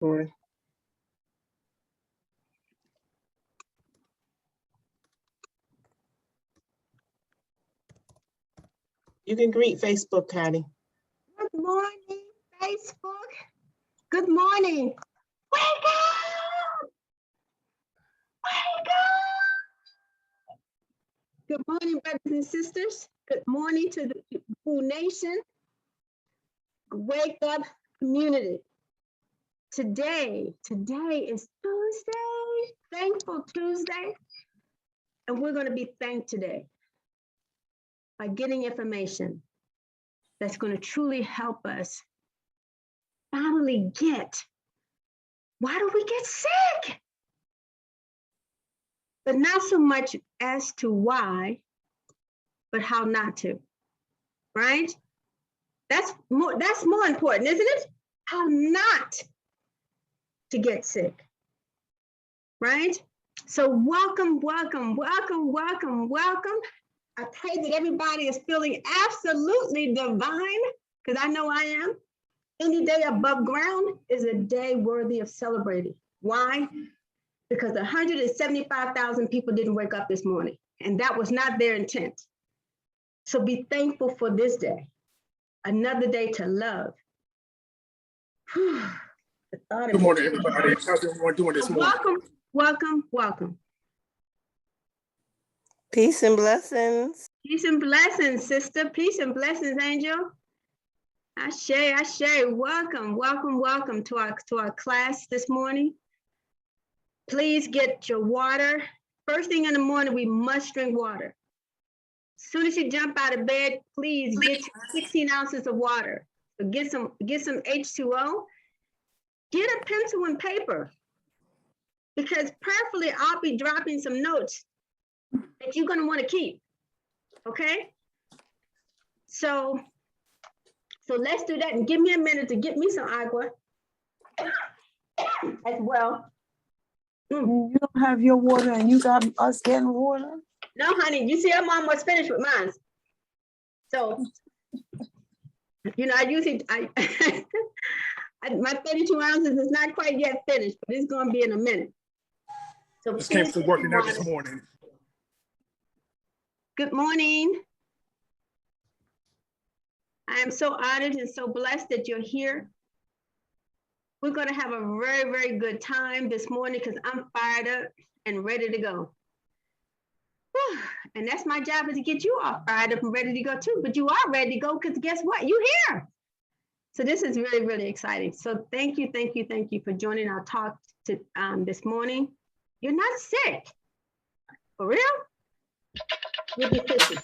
Or you can greet Facebook, Hattie. Good morning, Facebook. Good morning. Wake up! Wake up! Good morning, brothers and sisters. Good morning to the Who Nation. Wake up, community. Today is Tuesday, Thankful Tuesday, and we're going to be thanked today by getting information that's going to truly help us finally get, why do we get sick? But not so much as to why, but how not to, right? That's more important, isn't it? How not to get sick, right? So welcome, welcome, welcome, welcome, welcome. I pray that everybody is feeling absolutely divine, because I know I am. Any day above ground is a day worthy of celebrating. Why? Because 175,000 people didn't wake up this morning, and that was not their intent. So be thankful for this day, another day to love. Good morning, everybody. How's everyone doing this morning? Welcome, welcome, welcome. Peace and blessings. Peace and blessings, sister. Peace and blessings, angel. Ashe, ashe. Welcome, welcome, welcome to our class this morning. Please get your water. First thing in the morning, we must drink water. As soon as you jump out of bed, please get 16 ounces of water. So get some H2O. Get a pencil and paper, because prayerfully I'll be dropping some notes that you're going to want to keep. Okay? So let's do that, and give me a minute to get me some agua as well. You don't have your water and you got us getting water? No, honey, you see, I'm almost finished with mine. So, you know, my 32 ounces is not quite yet finished, but it's going to be in a minute. So Just came from working out this morning. Good morning. I am so honored and so blessed that you're here. We're going to have a very, very good time this morning because I'm fired up and ready to go. Whew. And that's my job, is to get you all fired up and ready to go too. But you are ready to go because guess what? You're here. So this is really, really exciting. So thank you for joining our talk this morning. You're not sick. For real? You're deficient.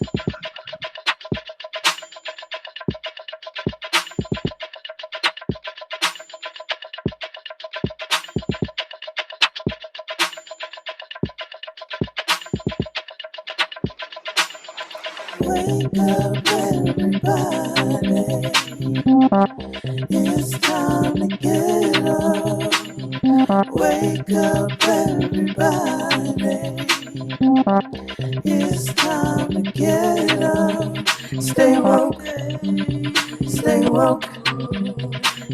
Wake up, everybody. It's time to get up. Wake up, everybody. It's time to get up. Stay woke, stay woke,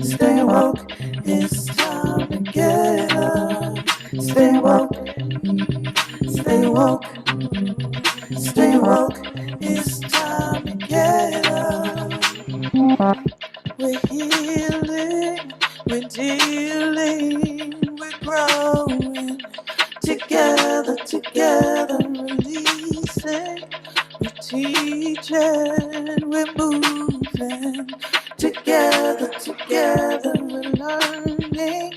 stay woke. It's time to get up. Stay woke, stay woke, stay woke. It's time to get up. We're healing, we're dealing, we're growing. Together, releasing. We're teaching, we're moving. Together, we're learning,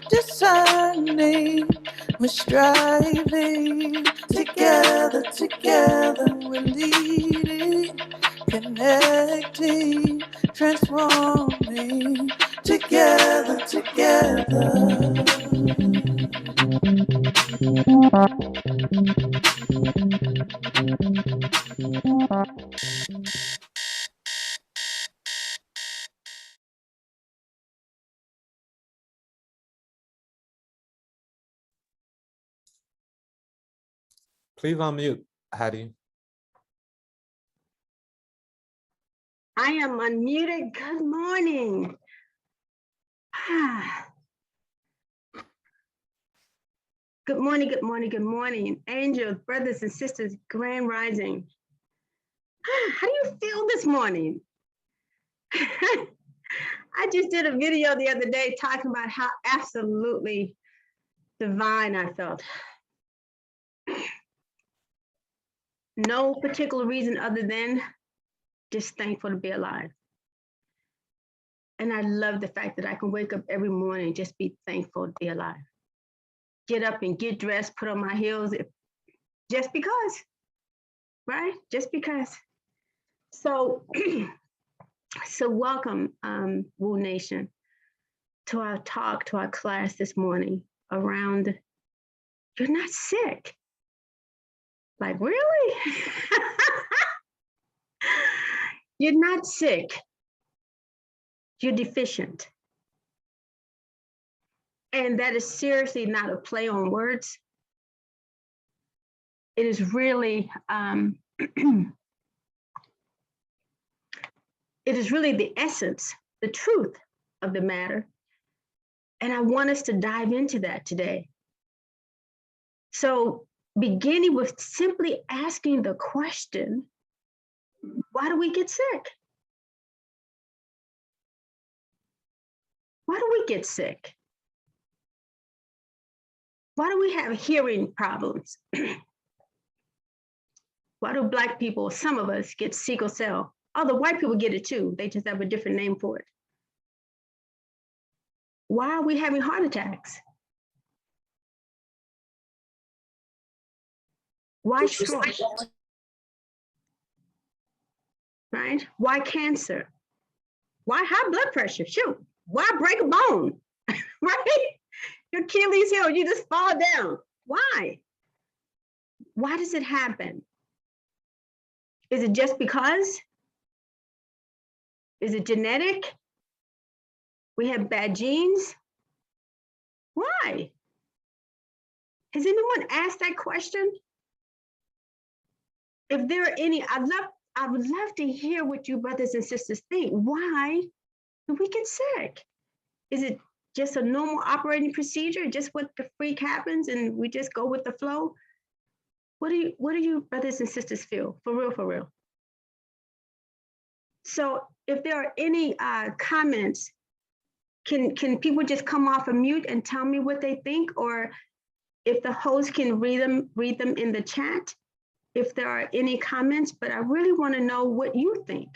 discerning. We're striving. Together, we're leading, connecting, transforming. Together. Please unmute, Hattie. I am unmuted. Good morning. Good morning, good morning, good morning. Angels, brothers and sisters, grand rising. How do you feel this morning? I just did a video the other day talking about how absolutely divine I felt. No particular reason other than just thankful to be alive. And I love the fact that I can wake up every morning and just be thankful to be alive. Get up and get dressed, put on my heels, just because, right? Just because. So, so welcome, Woo Nation, to our talk, to our class this morning around, you're not sick. Like, really? You're not sick. You're deficient. And that is seriously not a play on words. It is really, it is really the essence, the truth of the matter. And I want us to dive into that today. So beginning with simply asking the question, why do we get sick? Why do we get sick? Why do we have hearing problems? Why do Black people, some of us, get sickle cell? Other white people get it too. They just have a different name for it. Why are we having heart attacks? Why stroke? Right? Why cancer? Why high blood pressure? Shoot, why break a bone? Right? Your Achilles heel, you just fall down. Why? Why does it happen? Is it just because? Is it genetic? We have bad genes? Why? Has anyone asked that question? If there are any, I would love to hear what you brothers and sisters think. Why do we get sick? Is it just a normal operating procedure, just what the freak happens and we just go with the flow? What do you brothers and sisters feel? For real, for real. So if there are any comments, can people just come off of mute and tell me what they think? Or if the host can read them in the chat, if there are any comments, but I really want to know what you think.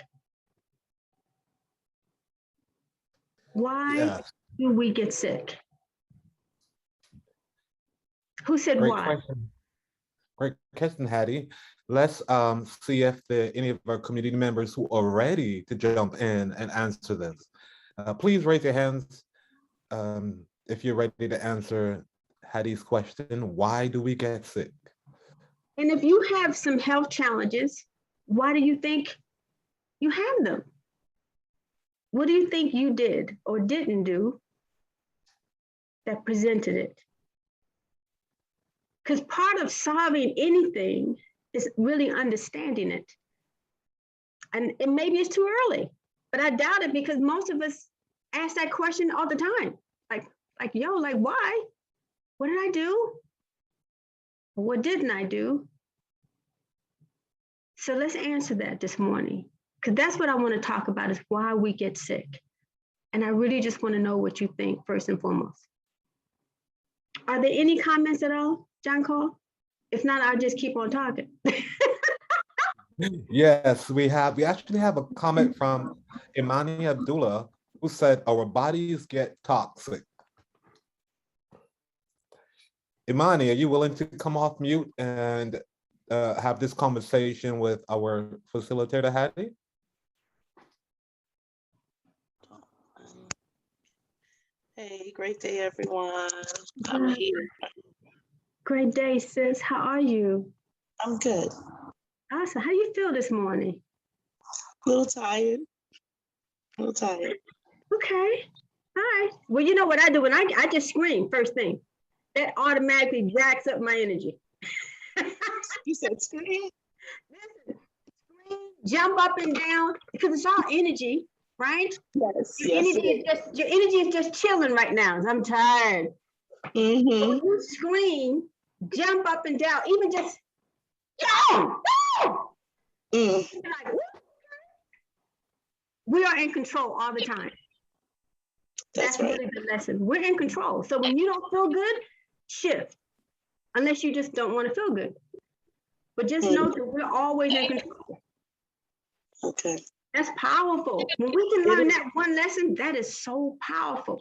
Why do we get sick? Who said Great why? question. Great question, Hattie. Let's see if there are any of our community members who are ready to jump in and answer this. Please raise your hands if you're ready to answer Hattie's question, why do we get sick? And if you have some health challenges, why do you think you have them? What do you think you did or didn't do that presented it? Because part of solving anything is really understanding it. And maybe it's too early, but I doubt it because most of us ask that question all the time. Like, yo, like, why? What did I do? What didn't I do? So let's answer that this morning, because that's what I want to talk about is why we get sick. And I really just want to know what you think first and foremost. Are there any comments at all, John Cole? If not, I'll just keep on talking. Yes, we actually have a comment from Imani Abdullah who said our bodies get toxic. Imani, are you willing to come off mute and have this conversation with our facilitator, Hattie? Hey, great day, everyone. I'm here. Great day, sis. How are you? I'm good. Awesome. How do you feel this morning? A little tired. A little tired. Okay. All right. Well, you know what I do when I just scream first thing. That automatically jacks up my energy. You said scream? Listen, scream, jump up and down, because it's all energy, right? Yes. Your energy is just chilling right now. I'm tired. Mm-hmm. When you scream, jump up and down, even just, yo, no! Mm. You're like, "What?" We are in control all the time. That's That's right. really the lesson. We're in control. So when you don't feel good, shift. Unless you just don't want to feel good. But just know that we're always in control. Okay. That's powerful. When we can learn that one lesson, that is so powerful.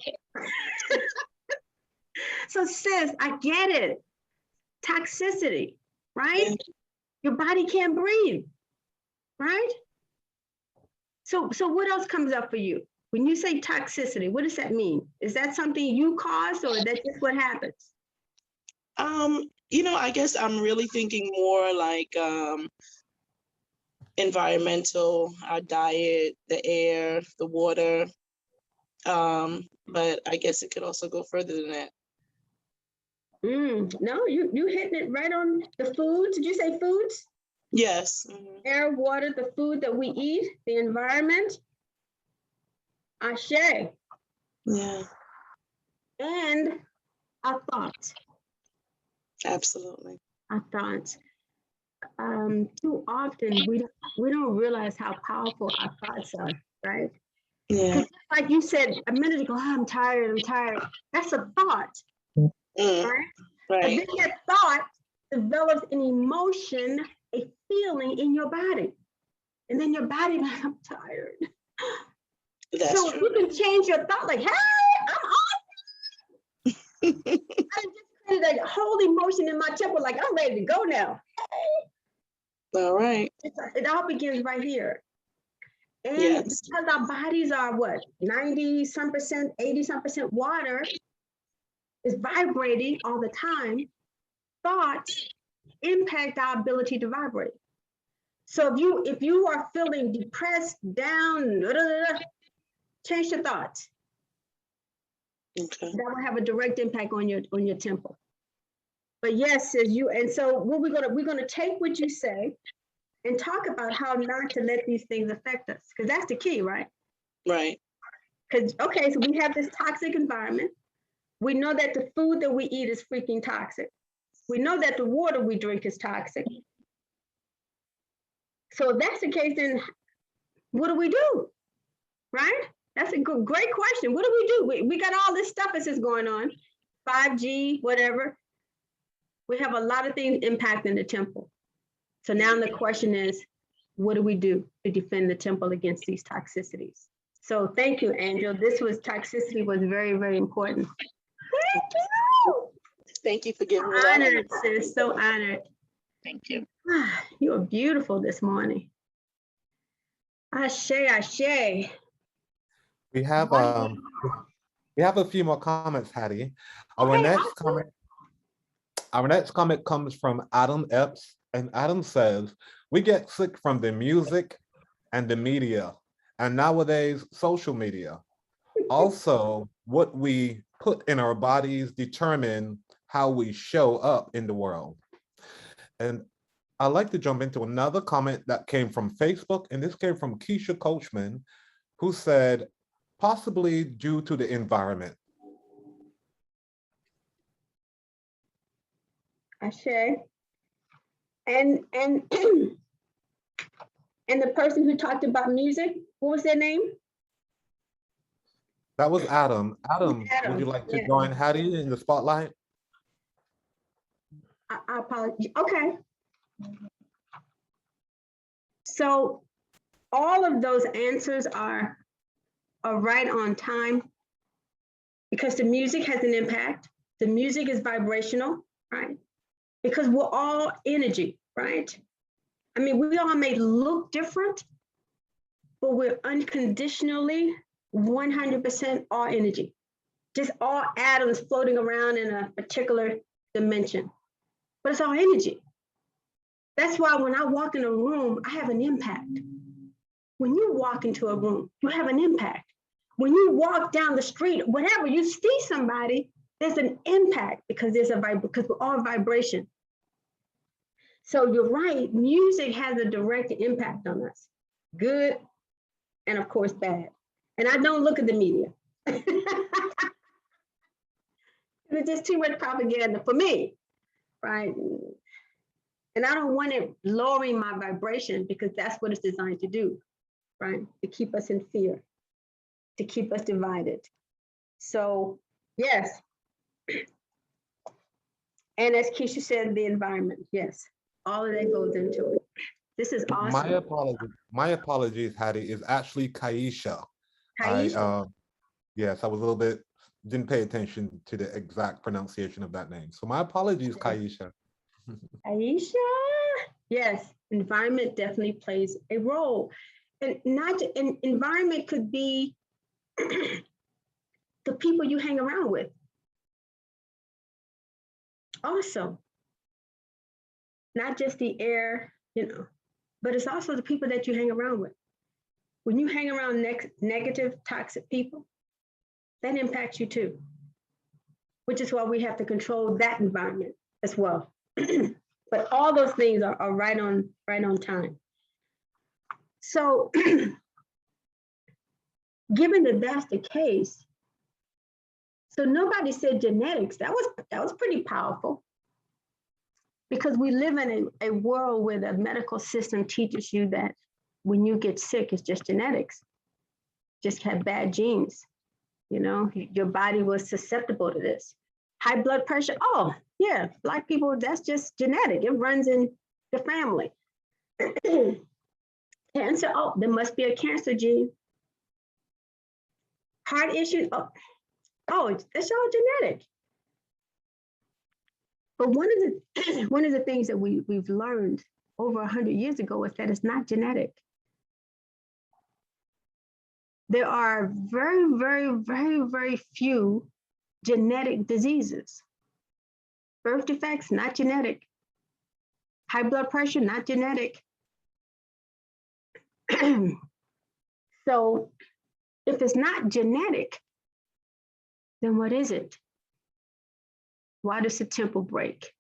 So sis, I get it. Toxicity, right? Yeah. Your body can't breathe, right? So what else comes up for you? When you say toxicity, what does that mean? Is that something you caused or is that just what happens? I guess I'm really thinking more like environmental, our diet, the air, the water. But I guess it could also go further than that. No, you hitting it right on the foods. Did you say foods? Yes. Mm-hmm. Air, water, the food that we eat, the environment. Ashe. Yeah, And our thoughts. absolutely. Our thoughts. Too often we don't realize how powerful our thoughts are, right? Yeah. Like you said a minute ago, "Oh, I'm tired. That's a thought, Mm. right? And Right. then that thought develops an emotion, a feeling in your body. And then your body, like, I'm tired. That's So true. you can change your thought, like, hey, I'm on. I just created a whole emotion in my temple, like, I'm ready to go now. All right. It all begins right here. And Yes. because our bodies are what, 90-some percent, 80-some percent water, is vibrating all the time, thoughts impact our ability to vibrate. So if you are feeling depressed, down, change your thoughts. Okay. That will have a direct impact on your temple. But yes, so what we're gonna take what you say and talk about how not to let these things affect us, because that's the key, right? Right. Because okay, so we have this toxic environment. We know that the food that we eat is freaking toxic. We know that the water we drink is toxic. So if that's the case, then what do we do? Right? That's a great question. What do we do? We got all this stuff that's just going on, 5G, whatever. We have a lot of things impacting the temple. So now the question is, what do we do to defend the temple against these toxicities? So thank you, Angel. Toxicity was very, very important. Thank you. Thank you for giving me that. Honored, sis, so honored. Thank you. You are beautiful this morning. Ashe, ashe. We have a few more comments, Hattie. Our Okay, next awesome. comment comes from Adam Epps, and Adam says, "We get sick from the music and the media, and nowadays social media. Also, what we put in our bodies determine how we show up in the world." And I'd like to jump into another comment that came from Facebook, and this came from Keisha Coachman, who said, possibly due to the environment. Ashe. And and the person who talked about music, what was their name? That was Adam. Adam, Adam, would you like to yeah. join Hattie in the spotlight? I apologize. Okay. So all of those answers are right on time because the music has an impact. The music is vibrational, right? Because we're all energy, right? I mean, we all may look different, but we're unconditionally 100% all energy. Just all atoms floating around in a particular dimension. But it's all energy. That's why when I walk in a room, I have an impact. When you walk into a room, you have an impact. When you walk down the street, whatever, you see somebody, there's an impact because because we're all vibration. So you're right, music has a direct impact on us, good and of course bad. And I don't look at the media. It's just too much propaganda for me, right? And I don't want it lowering my vibration because that's what it's designed to do, right? To keep us in fear, to keep us divided. So, yes. And as Keisha said, the environment, yes, all of that goes into it. This is awesome. My apologies, Hattie. Is actually Kaisha. Kaisha. Yes, I was a little bit, didn't pay attention to the exact pronunciation of that name. So my apologies, Kaisha. Aisha, yes, environment definitely plays a role. And not an environment could be the people you hang around with. Also, not just the air, but it's also the people that you hang around with. When you hang around negative, toxic people, that impacts you too, which is why we have to control that environment as well. But all those things are right on time. So given that that's the case, so nobody said genetics. That was pretty powerful, because we live in a world where the medical system teaches you that when you get sick, it's just genetics, just have bad genes. Your body was susceptible to this. High blood pressure, oh yeah, Black people, that's just genetic. It runs in the family. Cancer, oh, there must be a cancer gene. Heart issues, oh, that's all genetic. But one of the things that we've learned over 100 years ago is that it's not genetic. There are very, very, very, very few genetic diseases. Birth defects, not genetic. High blood pressure, not genetic. So if it's not genetic, then what is it? Why does the temple break?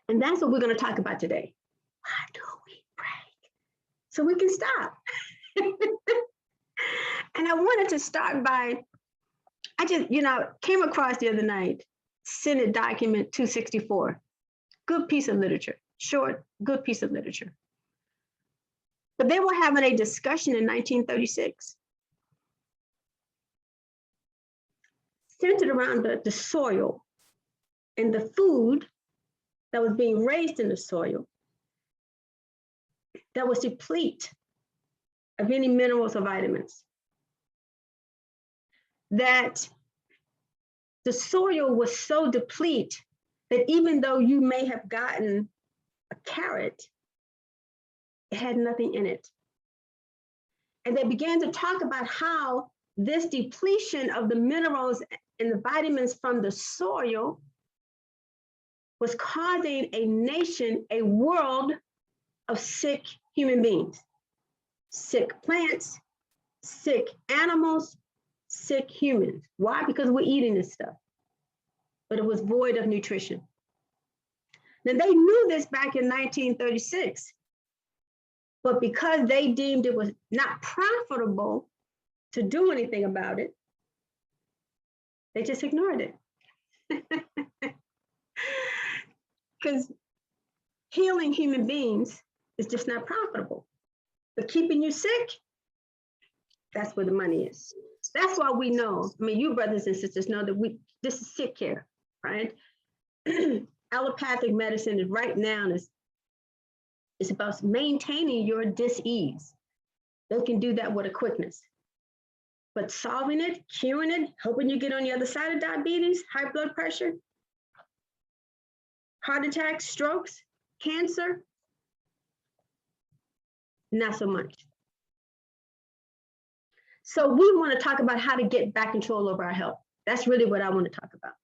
And that's what we're going to talk about today. Why do we break? So we can stop. And I wanted to start by, I just, came across the other night, Senate document 264. Good piece of literature, short, good piece of literature. But they were having a discussion in 1936 centered around the soil and the food that was being raised in the soil that was depleted of any minerals or vitamins. That the soil was so depleted that even though you may have gotten a carrot, it had nothing in it. And they began to talk about how this depletion of the minerals and the vitamins from the soil was causing a nation, a world of sick human beings, sick plants, sick animals, sick humans. Why? Because we're eating this stuff. But it was void of nutrition. Now, they knew this back in 1936, but because they deemed it was not profitable to do anything about it, they just ignored it. Because healing human beings is just not profitable. But keeping you sick, that's where the money is. That's why we know, you brothers and sisters know that this is sick care, right? Allopathic medicine is right now is about maintaining your dis-ease. They can do that with a quickness. But solving it, curing it, helping you get on the other side of diabetes, high blood pressure, heart attacks, strokes, cancer, not so much. So we want to talk about how to get back control over our health. That's really what I want to talk about.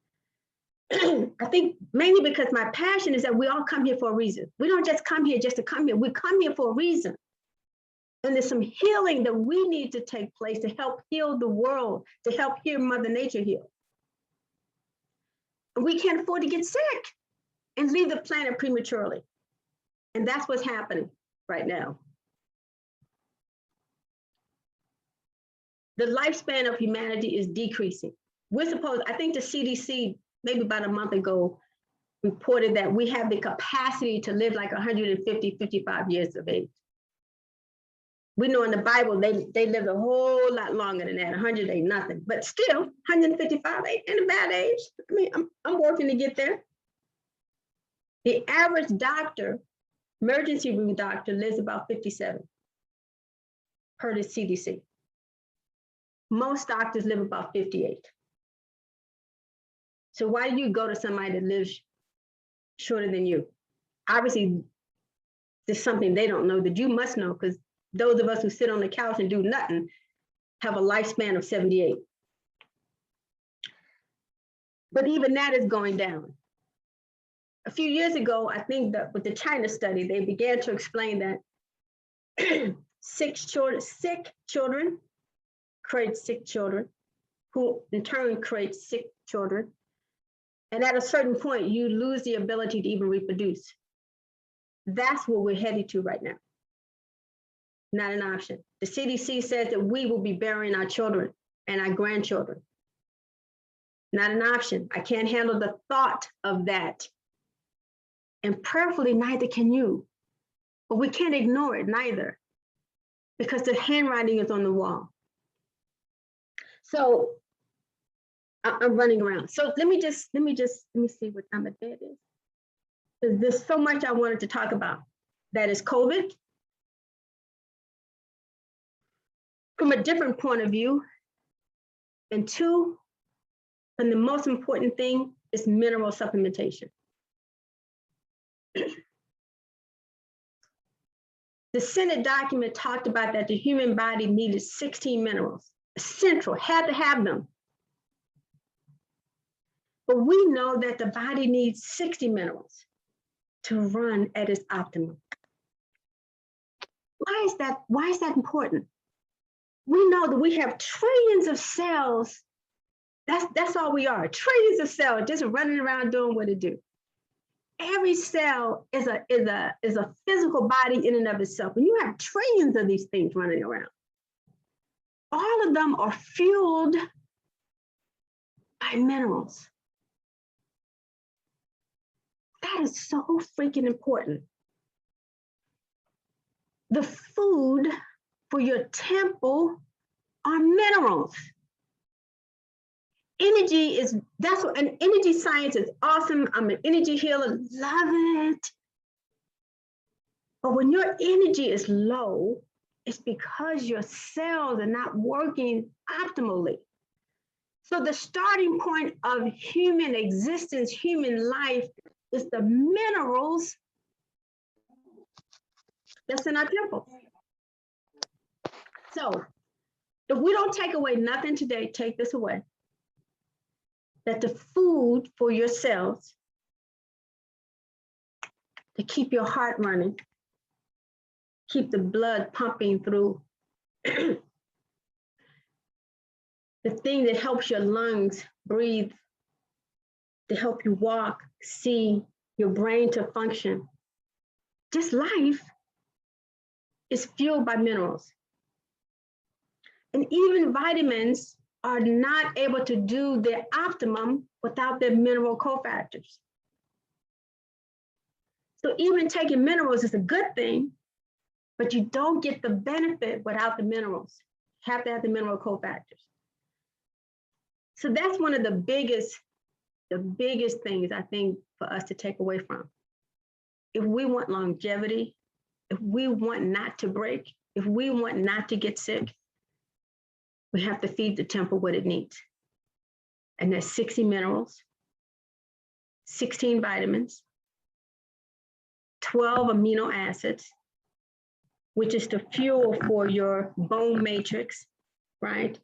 I think mainly because my passion is that we all come here for a reason. We don't just come here just to come here. We come here for a reason. And there's some healing that we need to take place to help heal the world, to help heal Mother Nature heal. And we can't afford to get sick and leave the planet prematurely. And that's what's happening right now. The lifespan of humanity is decreasing. we're supposed, I think the CDC, maybe about a month ago, reported that we have the capacity to live like 150, 55 years of age. We know in the Bible, they lived a whole lot longer than that. 100 ain't nothing, but still 155 ain't a bad age. I mean, I'm working to get there. The average doctor, emergency room doctor, lives about 57 per the CDC. Most doctors live about 58. So why do you go to somebody that lives shorter than you? Obviously, there's something they don't know that you must know, because those of us who sit on the couch and do nothing have a lifespan of 78. But even that is going down. A few years ago, I think that with the China study, they began to explain that sick children create sick children, who in turn create sick children. And at a certain point, you lose the ability to even reproduce. That's what we're headed to right now. Not an option. The CDC says that we will be burying our children and our grandchildren. Not an option. I can't handle the thought of that. And prayerfully, neither can you. But we can't ignore it neither, because the handwriting is on the wall. So I'm running around. So let me see what time of day it is. There's so much I wanted to talk about. That is COVID. From a different point of view. And two, and the most important thing is mineral supplementation. The Senate document talked about that the human body needed 16 minerals, essential, had to have them. But we know that the body needs 60 minerals to run at its optimum. Why is that? Why is that important? We know that we have trillions of cells. That's all we are, trillions of cells just running around doing what it do. Every cell is a physical body in and of itself. And you have trillions of these things running around. All of them are fueled by minerals. That is so freaking important. The food for your temple are minerals. Energy is, that's what, an energy science is awesome. I'm an energy healer, love it. But when your energy is low, it's because your cells are not working optimally. So the starting point of human existence, human life, is the minerals that's in our temple. So if we don't take away nothing today, take this away. That the food for your cells to keep your heart running, keep the blood pumping through, the thing that helps your lungs breathe, to help you walk, see, your brain to function. Just life is fueled by minerals. And even vitamins are not able to do their optimum without their mineral cofactors. So even taking minerals is a good thing, but you don't get the benefit without the minerals. You have to have the mineral cofactors. So that's one of the biggest things I think for us to take away from. If we want longevity, if we want not to break, if we want not to get sick, we have to feed the temple what it needs. And that's 60 minerals, 16 vitamins, 12 amino acids, which is the fuel for your bone matrix, right?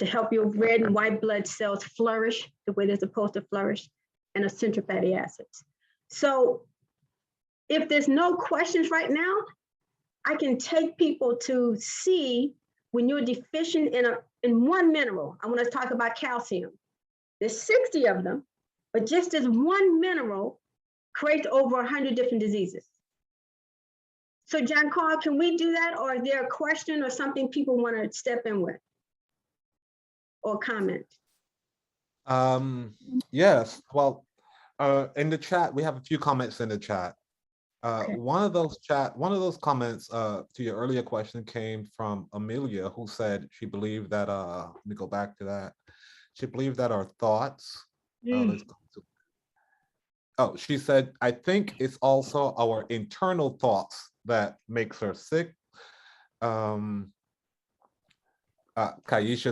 To help your red and white blood cells flourish the way they're supposed to flourish, and essential fatty acids. So if there's no questions right now, I can take people to see when you're deficient in one mineral. I want to talk about calcium. There's 60 of them, but just this one mineral creates over 100 different diseases. So John Carl, can we do that? Or is there a question or something people want to step in with or comment? Yes, well, in the chat, we have a few comments in the chat. One of those comments to your earlier question came from Amelia, who said she believed that, let me go back to that. She believed that our thoughts, let's go to, oh, she said, I think it's also our internal thoughts that makes her sick. Kaisha,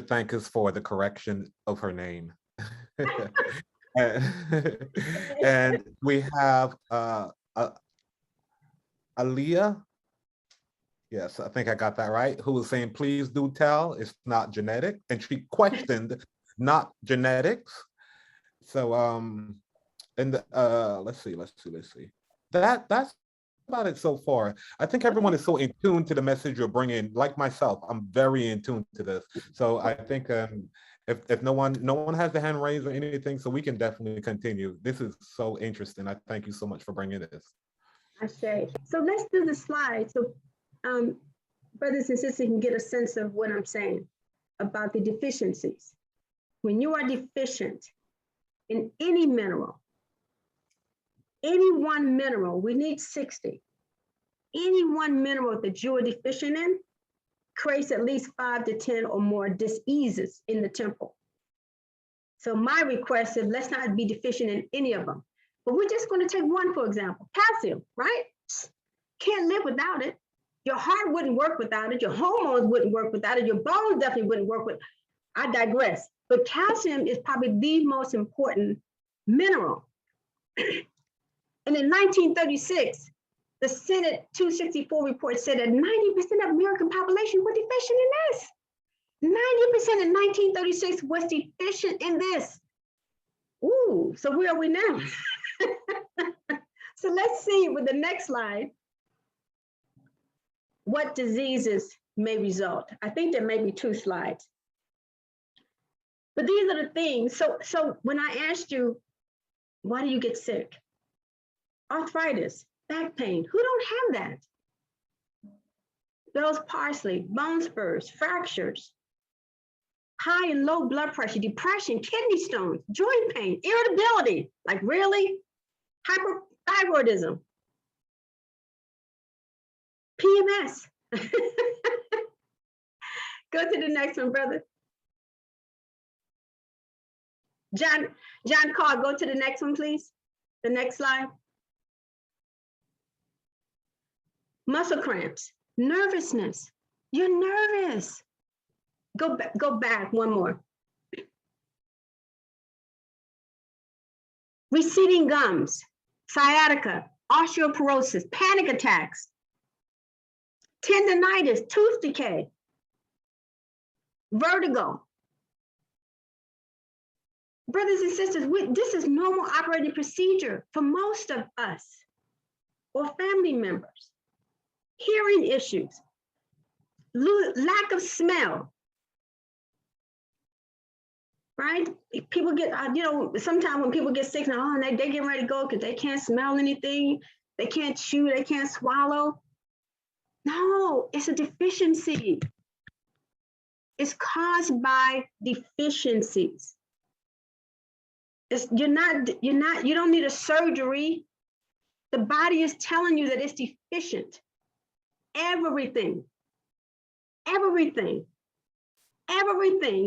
thank us for the correction of her name. And we have Aaliyah, yes, I think I got that right, who was saying, please do tell, it's not genetic. And she questioned not genetics. So and let's see. That's about it so far. I think everyone is so in tune to the message you're bringing. Like myself, I'm very in tune to this. So I think if no one has the hand raised or anything, so we can definitely continue. This is so interesting. I thank you so much for bringing this. I say. So let's do the slide so brothers and sisters can get a sense of what I'm saying about the deficiencies. When you are deficient in any mineral, any one mineral, we need 60. Any one mineral that you are deficient in creates at least 5 to 10 or more diseases in the temple. So my request is let's not be deficient in any of them. But we're just going to take one, for example, calcium, right? Can't live without it. Your heart wouldn't work without it. Your hormones wouldn't work without it. Your bones definitely wouldn't work with. I digress. But calcium is probably the most important mineral. And in 1936, the Senate 264 report said that 90% of American population were deficient in this. 90% in 1936 was deficient in this. Ooh, so where are we now? So let's see with the next slide, what diseases may result. I think there may be 2 slides. But these are the things. So when I asked you, why do you get sick? Arthritis, back pain, who don't have that? Bell's palsy, bone spurs, fractures, high and low blood pressure, depression, kidney stones, joint pain, irritability, like really? Hyperthyroidism, PMS. Go to the next one, brother. John Carr, go to the next one, please. The next slide. Muscle cramps, nervousness. You're nervous. Go back one more. Receding gums, sciatica, osteoporosis, panic attacks, tendinitis, tooth decay, vertigo. Brothers and sisters, this is normal operating procedure for most of us or family members. Hearing issues, lack of smell, right? People get, sometimes when people get sick, now, they get ready to go because they can't smell anything, they can't chew, they can't swallow. No, it's a deficiency. It's caused by deficiencies. You don't need a surgery. The body is telling you that it's deficient. Everything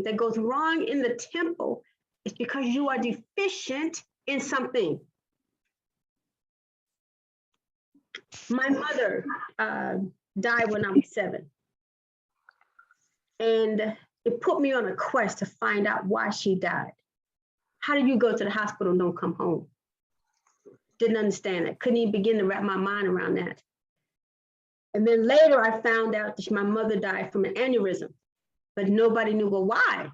that goes wrong in the temple is because you are deficient in something. My mother died when I was 7. And it put me on a quest to find out why she died. How do you go to the hospital and don't come home? Didn't understand it. Couldn't even begin to wrap my mind around that. And then later I found out that my mother died from an aneurysm, but nobody knew, well, why?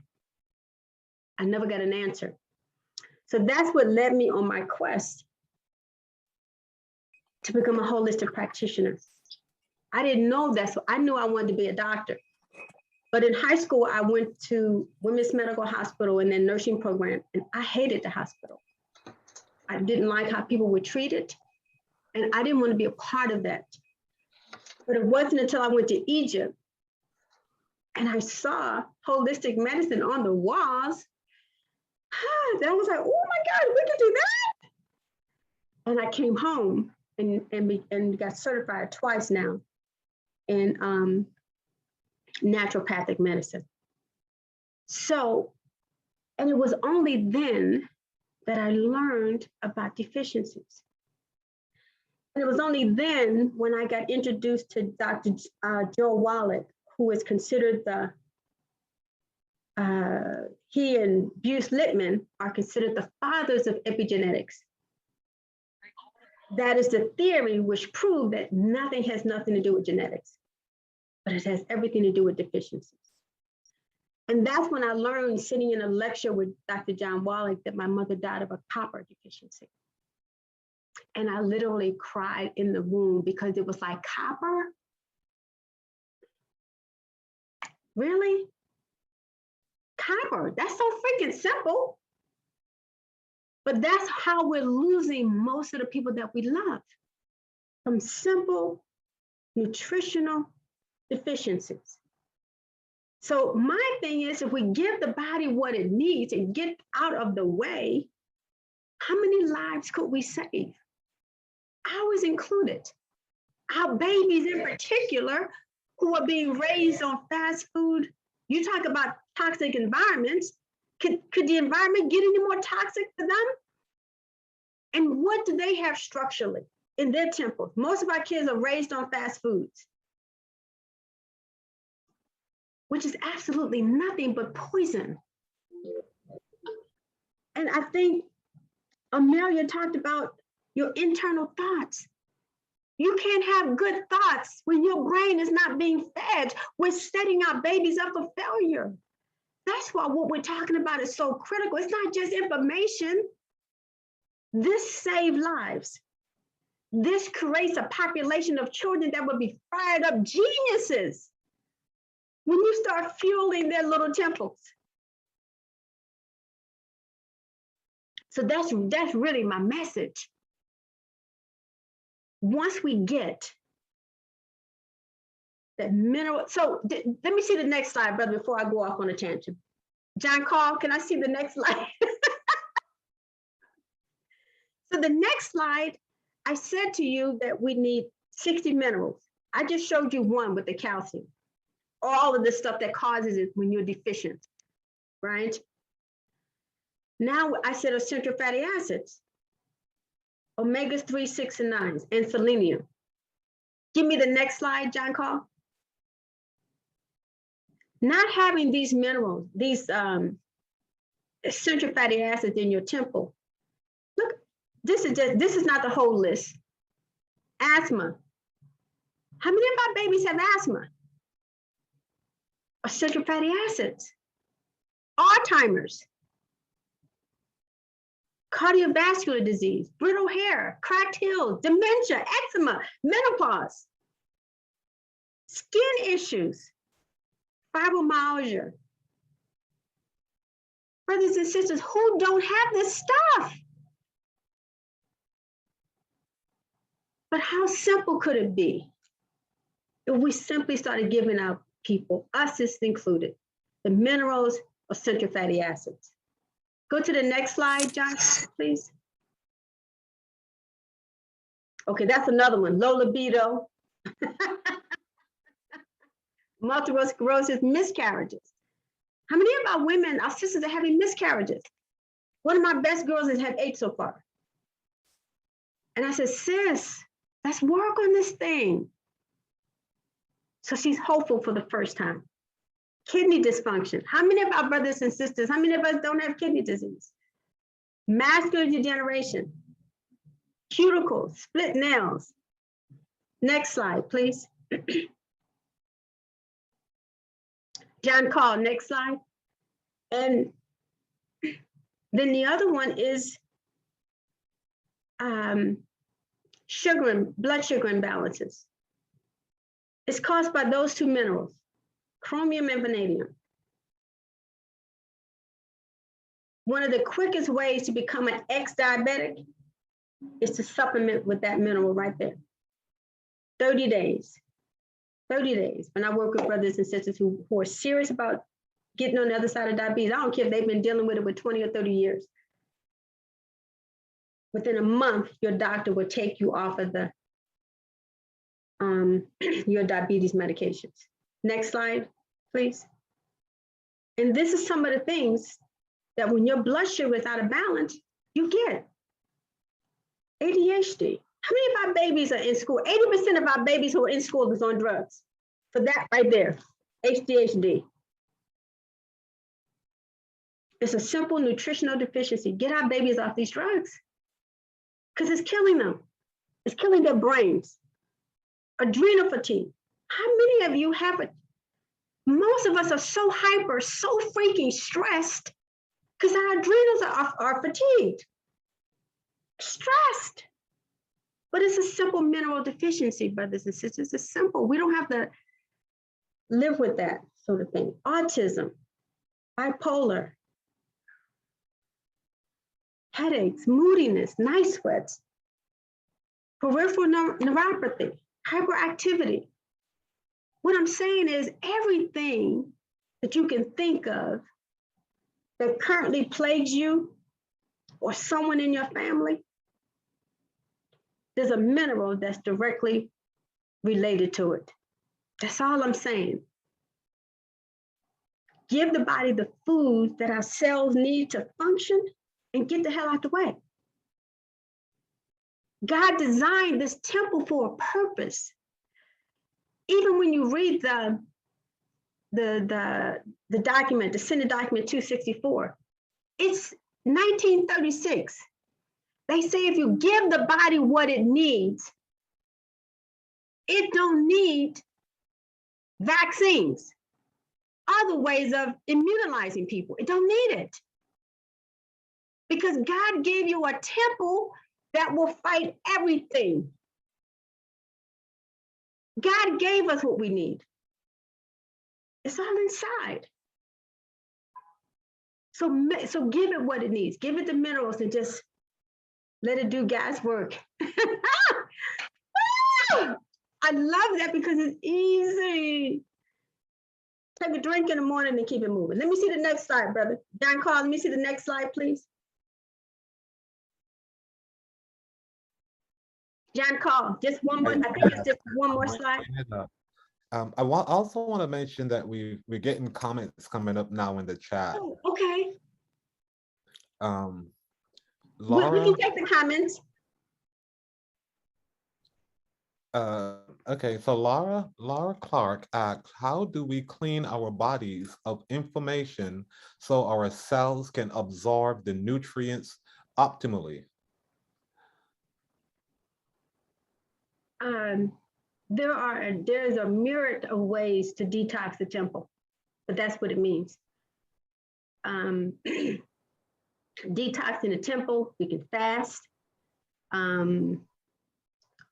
I never got an answer. So that's what led me on my quest to become a holistic practitioner. I didn't know that, so I knew I wanted to be a doctor. But in high school, I went to Women's Medical Hospital and then nursing program, and I hated the hospital. I didn't like how people were treated, and I didn't want to be a part of that. But it wasn't until I went to Egypt and I saw holistic medicine on the walls. And I was like, oh my God, we can do that. And I came home and got certified twice now in naturopathic medicine. So, and it was only then that I learned about deficiencies. And it was only then when I got introduced to Dr. Joe Wallach, who is considered he and Bruce Littman are considered the fathers of epigenetics. That is the theory which proved that nothing has nothing to do with genetics, but it has everything to do with deficiencies. And that's when I learned, sitting in a lecture with Dr. John Wallach, that my mother died of a copper deficiency. And I literally cried in the room because it was like, copper? Really? Copper, that's so freaking simple. But that's how we're losing most of the people that we love, from simple nutritional deficiencies. So my thing is, if we give the body what it needs and get out of the way, how many lives could we save? Ours included. Our babies in particular, who are being raised on fast food. You talk about toxic environments. Could the environment get any more toxic for them? And what do they have structurally in their temples? Most of our kids are raised on fast foods, which is absolutely nothing but poison. And I think Amelia talked about your internal thoughts. You can't have good thoughts when your brain is not being fed. We're setting our babies up for failure. That's why what we're talking about is so critical. It's not just information. This saves lives. This creates a population of children that will be fired up geniuses when you start fueling their little temples. So that's really my message. Once we get that mineral, so let me see the next slide, brother, before I go off on a tangent. John Carl, can I see the next slide? So the next slide, I said to you that we need 60 minerals. I just showed you one with the calcium, all of the stuff that causes it when you're deficient, right? Now I said essential fatty acids, omegas 3, 6, and 9, and selenium. Give me the next slide, John Carl. Not having these minerals, these essential fatty acids in your temple. Look, this is not the whole list. Asthma. How many of our babies have asthma? Essential fatty acids. Alzheimer's. Cardiovascular disease, brittle hair, cracked heels, dementia, eczema, menopause, skin issues, fibromyalgia. Brothers and sisters, who don't have this stuff? But how simple could it be if we simply started giving out people, us included, the minerals, essential fatty acids? Go to the next slide, John, please. Okay, that's another one, low libido, multiple sclerosis, miscarriages. How many of our women, our sisters, are having miscarriages? One of my best girls has had 8 so far. And I said, sis, let's work on this thing. So she's hopeful for the first time. Kidney dysfunction. How many of our brothers and sisters, how many of us don't have kidney disease? Macular degeneration, cuticles, split nails. Next slide, please. John Carl, next slide. And then the other one is sugar and blood sugar imbalances. It's caused by those 2 minerals, chromium and vanadium. One of the quickest ways to become an ex-diabetic is to supplement with that mineral right there. 30 days. 30 days. When I work with brothers and sisters who are serious about getting on the other side of diabetes, I don't care if they've been dealing with it for 20 or 30 years. within a month, your doctor will take you off of the your diabetes medications. Next slide, please. And this is some of the things that when your blood sugar is out of balance, you get. ADHD. How many of our babies are in school? 80% of our babies who are in school is on drugs. For that right there, ADHD. It's a simple nutritional deficiency. Get our babies off these drugs because it's killing them. It's killing their brains. Adrenal fatigue. How many of you have it? Most of us are so hyper, so freaking stressed because our adrenals are fatigued, stressed. But it's a simple mineral deficiency, brothers and sisters. It's simple. We don't have to live with that sort of thing. Autism, bipolar, headaches, moodiness, night sweats, peripheral neuropathy, hyperactivity. What I'm saying is everything that you can think of that currently plagues you or someone in your family, there's a mineral that's directly related to it. That's all I'm saying. Give the body the food that our cells need to function and get the hell out the way. God designed this temple for a purpose. Even when you read the document, the Senate document 264, it's 1936. They say if you give the body what it needs, it don't need vaccines, other ways of immunizing people. It don't need it. Because God gave you a temple that will fight everything. God gave us what we need. It's all inside. So give it what it needs. Give it the minerals and just let it do God's work. I love that because it's easy. Take a drink in the morning and keep it moving. Let me see the next slide, brother. John Carl, let me see the next slide, please. John Carl, just one more. I think it's just one more slide. I also want to mention that we're getting comments coming up now in the chat. Oh, okay. Laura, we can take the comments. Okay, so Laura Clark asks, how do we clean our bodies of inflammation so our cells can absorb the nutrients optimally? There's a myriad of ways to detox the temple, but that's what it means. Detoxing the temple, we can fast.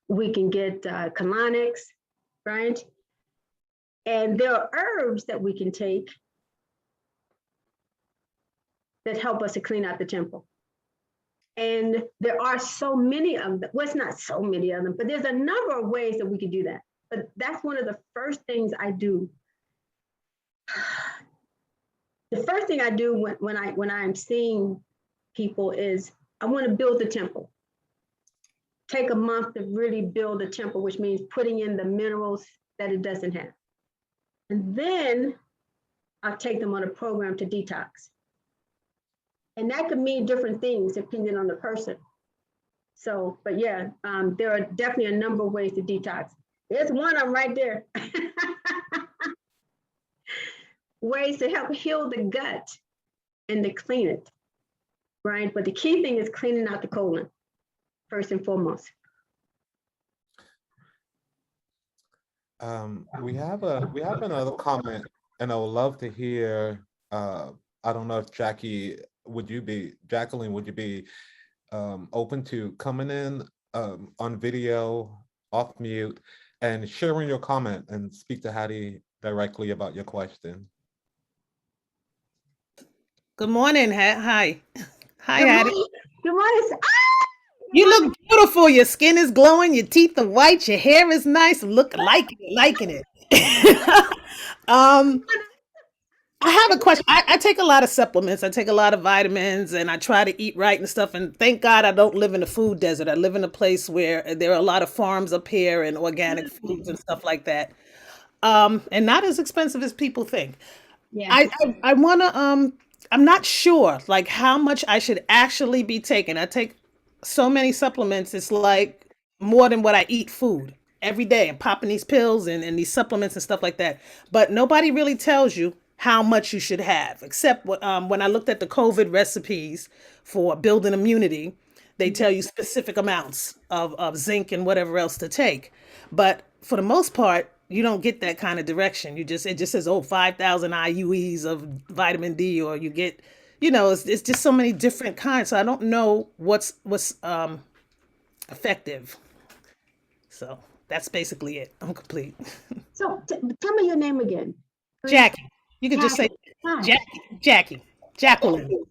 We can get colonics, right? And there are herbs that we can take that help us to clean out the temple. And there are so many of them. Well, it's not so many of them, but there's a number of ways that we can do that. But that's one of the first things I do. The first thing I do when I'm seeing people is I want to build the temple. Take a month to really build a temple, which means putting in the minerals that it doesn't have. And then I'll take them on a program to detox. And that could mean different things depending on the person. So, but yeah, there are definitely a number of ways to detox. There's one of them right there. Ways to help heal the gut and to clean it, right? But the key thing is cleaning out the colon, first and foremost. We have another comment, and I would love to hear. I don't know if Jacqueline, would you be open to coming in on video, off mute, and sharing your comment and speak to Hattie directly about your question? Good morning. Hi. Hi, Good Hattie. morning. Good morning. You look beautiful. Your skin is glowing. Your teeth are white. Your hair is nice. Liking it. I have a question. I take a lot of supplements. I take a lot of vitamins and I try to eat right and stuff. And thank God I don't live in a food desert. I live in a place where there are a lot of farms up here and organic foods and stuff like that. And not as expensive as people think. Yeah. I want to I'm not sure like how much I should actually be taking. I take so many supplements. It's like more than what I eat food every day. I'm popping these pills and these supplements and stuff like that. But nobody really tells you how much you should have, except when I looked at the COVID recipes for building immunity, they tell you specific amounts of zinc and whatever else to take. But for the most part, you don't get that kind of direction. It just says, oh, 5,000 IUEs of vitamin D, or you get, it's just so many different kinds. So I don't know what's effective. So that's basically it. I'm complete. So tell me your name again. Jackie. You could just say Hi. Jackie. Jacqueline.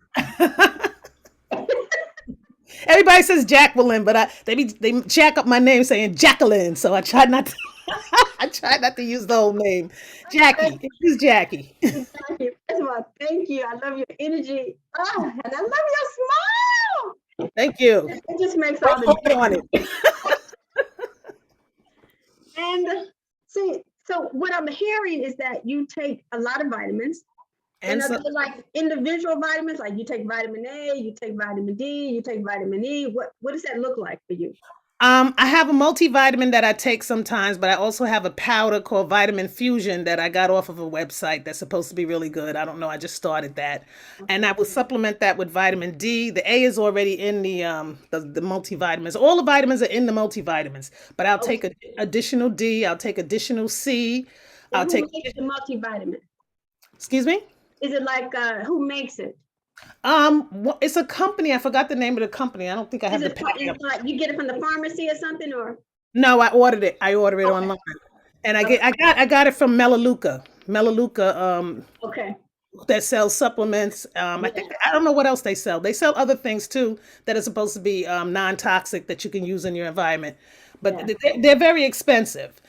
Everybody says Jacqueline, but they jack up my name saying Jacqueline. So I try not to I try not to use the whole name. Jackie. It's Jackie. Thank you. First of all, thank you. I love your energy. Oh, and I love your smile. Thank you. It just makes all the Focus on it. And see, so what I'm hearing is that you take a lot of vitamins. And are they like individual vitamins? Like you take vitamin A, you take vitamin D, you take vitamin E. What does that look like for you? I have a multivitamin that I take sometimes, but I also have a powder called Vitamin Fusion that I got off of a website that's supposed to be really good. I don't know. I just started that. And I will supplement that with vitamin D. The A is already in the multivitamins. All the vitamins are in the multivitamins, but I'll take additional D. I'll take additional C. I'll take the multivitamin. Excuse me? Is it like who makes it? It's a company. I forgot the name of the company. I don't think I have the package. Like you get it from the pharmacy or something, or? No, I ordered it. I ordered it online, and I got it from Melaleuca. Okay. That sells supplements. I think I don't know what else they sell. They sell other things too that are supposed to be non-toxic that you can use in your environment, but they're very expensive.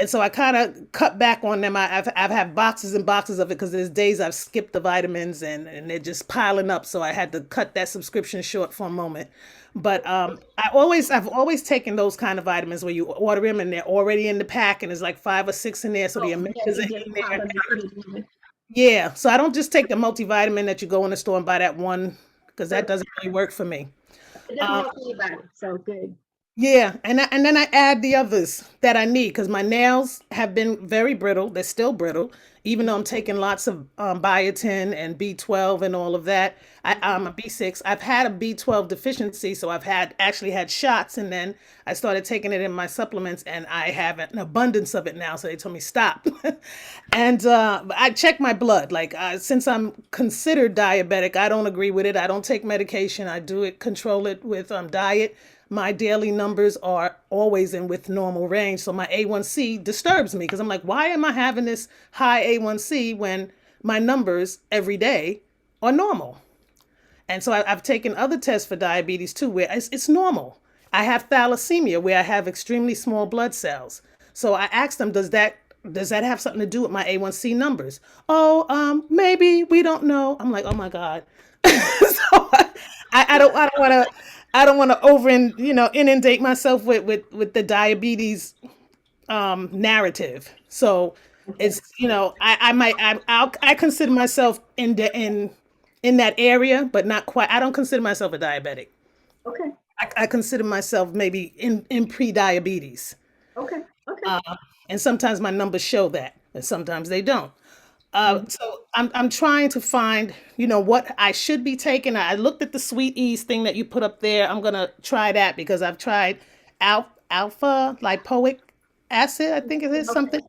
And so I kind of cut back on them. I've had boxes and boxes of it because there's days I've skipped the vitamins and they're just piling up. So I had to cut that subscription short for a moment. But I've always taken those kind of vitamins where you order them and they're already in the pack and there's like 5 or 6 in there. So the omegas are in there. Yeah. So I don't just take the multivitamin that you go in the store and buy that one because that doesn't really work for me. It doesn't work for anybody. So good. Yeah, and then I add the others that I need because my nails have been very brittle. They're still brittle, even though I'm taking lots of biotin and B12 and all of that. I'm a B6. I've had a B12 deficiency, so I've actually had shots, and then I started taking it in my supplements, and I have an abundance of it now. So they told me stop, and I check my blood. Like since I'm considered diabetic, I don't agree with it. I don't take medication. I do it, control it with diet. My daily numbers are always in with normal range. So my A1C disturbs me because I'm like, why am I having this high A1C when my numbers every day are normal? And so I've taken other tests for diabetes too, where it's normal. I have thalassemia where I have extremely small blood cells. So I asked them, does that have something to do with my A1C numbers? Oh, maybe, we don't know. I'm like, oh my God. So I don't want to inundate myself with the diabetes narrative. So it's I consider myself in that area, but not quite. I don't consider myself a diabetic. Okay. I consider myself maybe in pre-diabetes. Okay. Okay. And sometimes my numbers show that, and sometimes they don't. So I'm trying to find, what I should be taking. I looked at the Sweet Ease thing that you put up there. I'm gonna try that because I've tried alpha lipoic acid. I think it is something.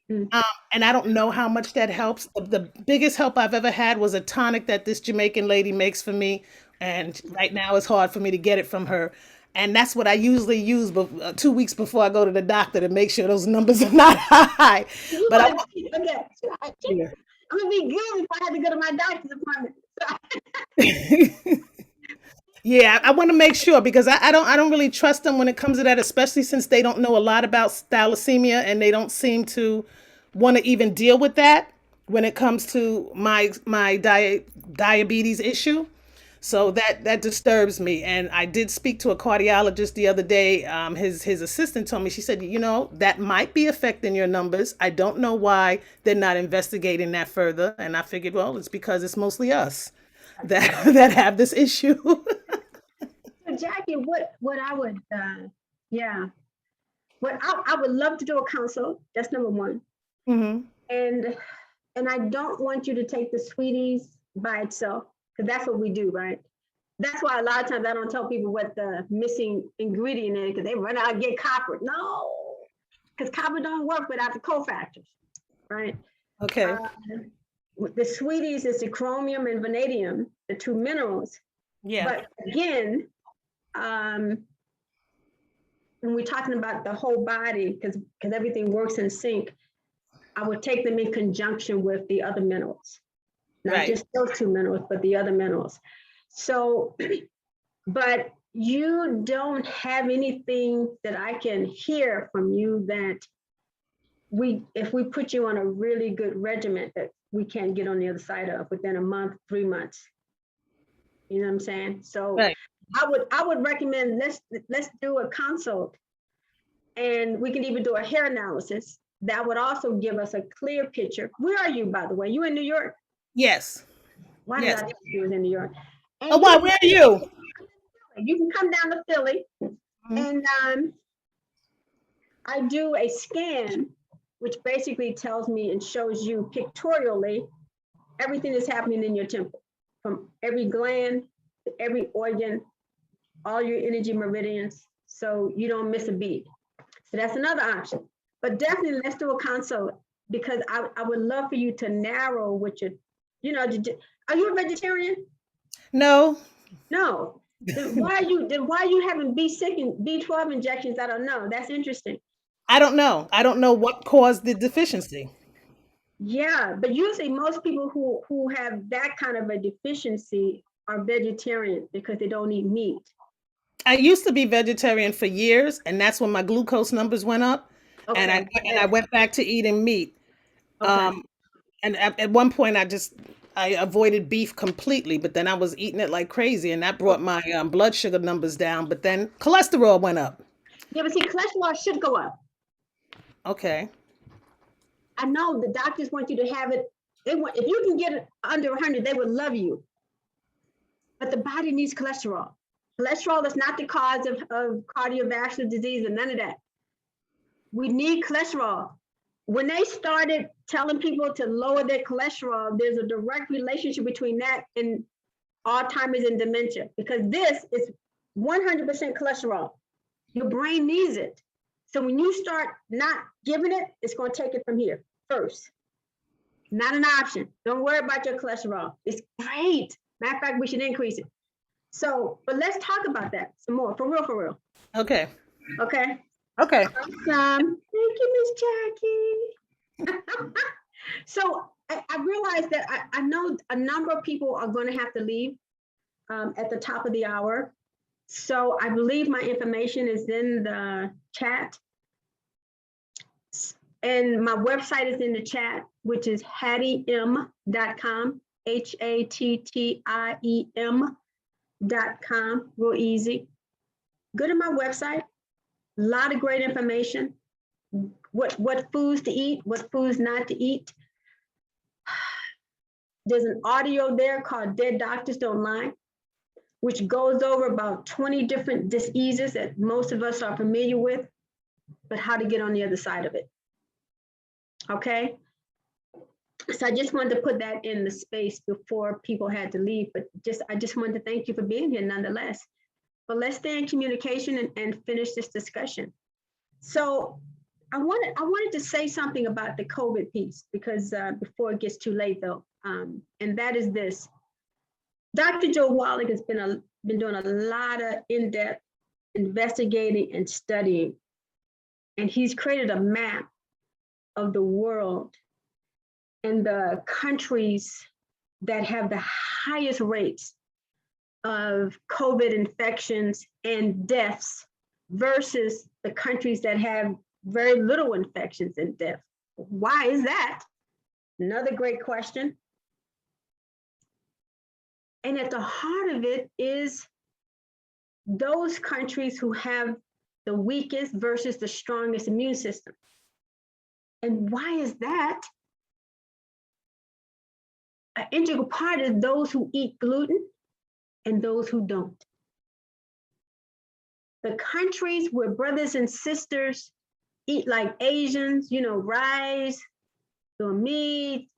And I don't know how much that helps. The biggest help I've ever had was a tonic that this Jamaican lady makes for me, and right now it's hard for me to get it from her. And that's what I usually use 2 weeks before I go to the doctor to make sure those numbers are not high. But I'm gonna be good if I had to go to my doctor's appointment. Yeah, I want to make sure because I don't really trust them when it comes to that, especially since they don't know a lot about thalassemia and they don't seem to want to even deal with that when it comes to my diabetes issue. So that disturbs me. And I did speak to a cardiologist the other day. His assistant told me, she said, that might be affecting your numbers. I don't know why they're not investigating that further. And I figured, well, it's because it's mostly us that that have this issue. So Jackie, what I would, yeah, what I would love to do a consult. That's number one. Hmm. And I don't want you to take the sweeties by itself, because that's what we do, right? That's why a lot of times I don't tell people what the missing ingredient is, because they run out and get copper. No, because copper don't work without the cofactors, right? Okay. The sweeties is the chromium and vanadium, the two minerals. Yeah. But again, when we're talking about the whole body, because everything works in sync, I would take them in conjunction with the other minerals, not Right. just those two minerals, but the other minerals. So, but you don't have anything that I can hear from you that if we put you on a really good regimen that we can't get on the other side of within a month, 3 months. You know what I'm saying? So Right. I would recommend let's do a consult, and we can even do a hair analysis. That would also give us a clear picture. Where are you, by the way? You in New York? Yes. Why Yes. did I think you was in New York? And Oh, why? Where are you? you can come down to Philly, and I do a scan, which basically tells me and shows you pictorially everything that's happening in your temple, from every gland to every organ, all your energy meridians, so you don't miss a beat. So that's another option. But definitely let's do a consult, because I would love for you to narrow what you're, are you a vegetarian? No. No. Then why are you having B6 and B12 injections? I don't know. That's interesting. I don't know. I don't know what caused the deficiency. Yeah, but usually most people who have that kind of a deficiency are vegetarian because they don't eat meat. I used to be vegetarian for years, and that's when my glucose numbers went up, and Okay. I went back to eating meat. Okay. And at one point, I avoided beef completely, but then I was eating it like crazy, and that brought my blood sugar numbers down. But then cholesterol went up. Yeah, but see, cholesterol should go up. Okay. I know the doctors want you to have it. If you can get it under 100, they would love you. But the body needs cholesterol. Cholesterol is not the cause of cardiovascular disease or none of that. We need cholesterol. When they started telling people to lower their cholesterol, there's a direct relationship between that and Alzheimer's and dementia, because this is 100% cholesterol. Your brain needs it. So when you start not giving it, it's going to take it from here first. Not an option. Don't worry about your cholesterol. It's great. Matter of fact, we should increase it. So, but let's talk about that some more, for real. Okay. Okay. Okay. Thank you, Miss Jackie. So I realized that I know a number of people are going to have to leave at the top of the hour. So I believe my information is in the chat. And my website is in the chat, which is hattiem.com, HATTIEM.com, real easy. Go to my website, a lot of great information, what foods to eat, what foods not to eat. There's an audio there called Dead Doctors Don't Lie, which goes over about 20 different diseases that most of us are familiar with, but how to get on the other side of it. Okay? So I just wanted to put that in the space before people had to leave, but I just wanted to thank you for being here nonetheless. But let's stay in communication and finish this discussion. So I wanted to say something about the COVID piece, because before it gets too late though, and that is this. Dr. Joe Wallach has been doing a lot of in-depth investigating and studying, and he's created a map of the world and the countries that have the highest rates of COVID infections and deaths versus the countries that have very little infections and deaths. Why is that? Another great question. And at the heart of it is those countries who have the weakest versus the strongest immune system. And why is that? An integral part is those who eat gluten and those who don't. The countries where brothers and sisters eat like Asians, you know, rice, meat,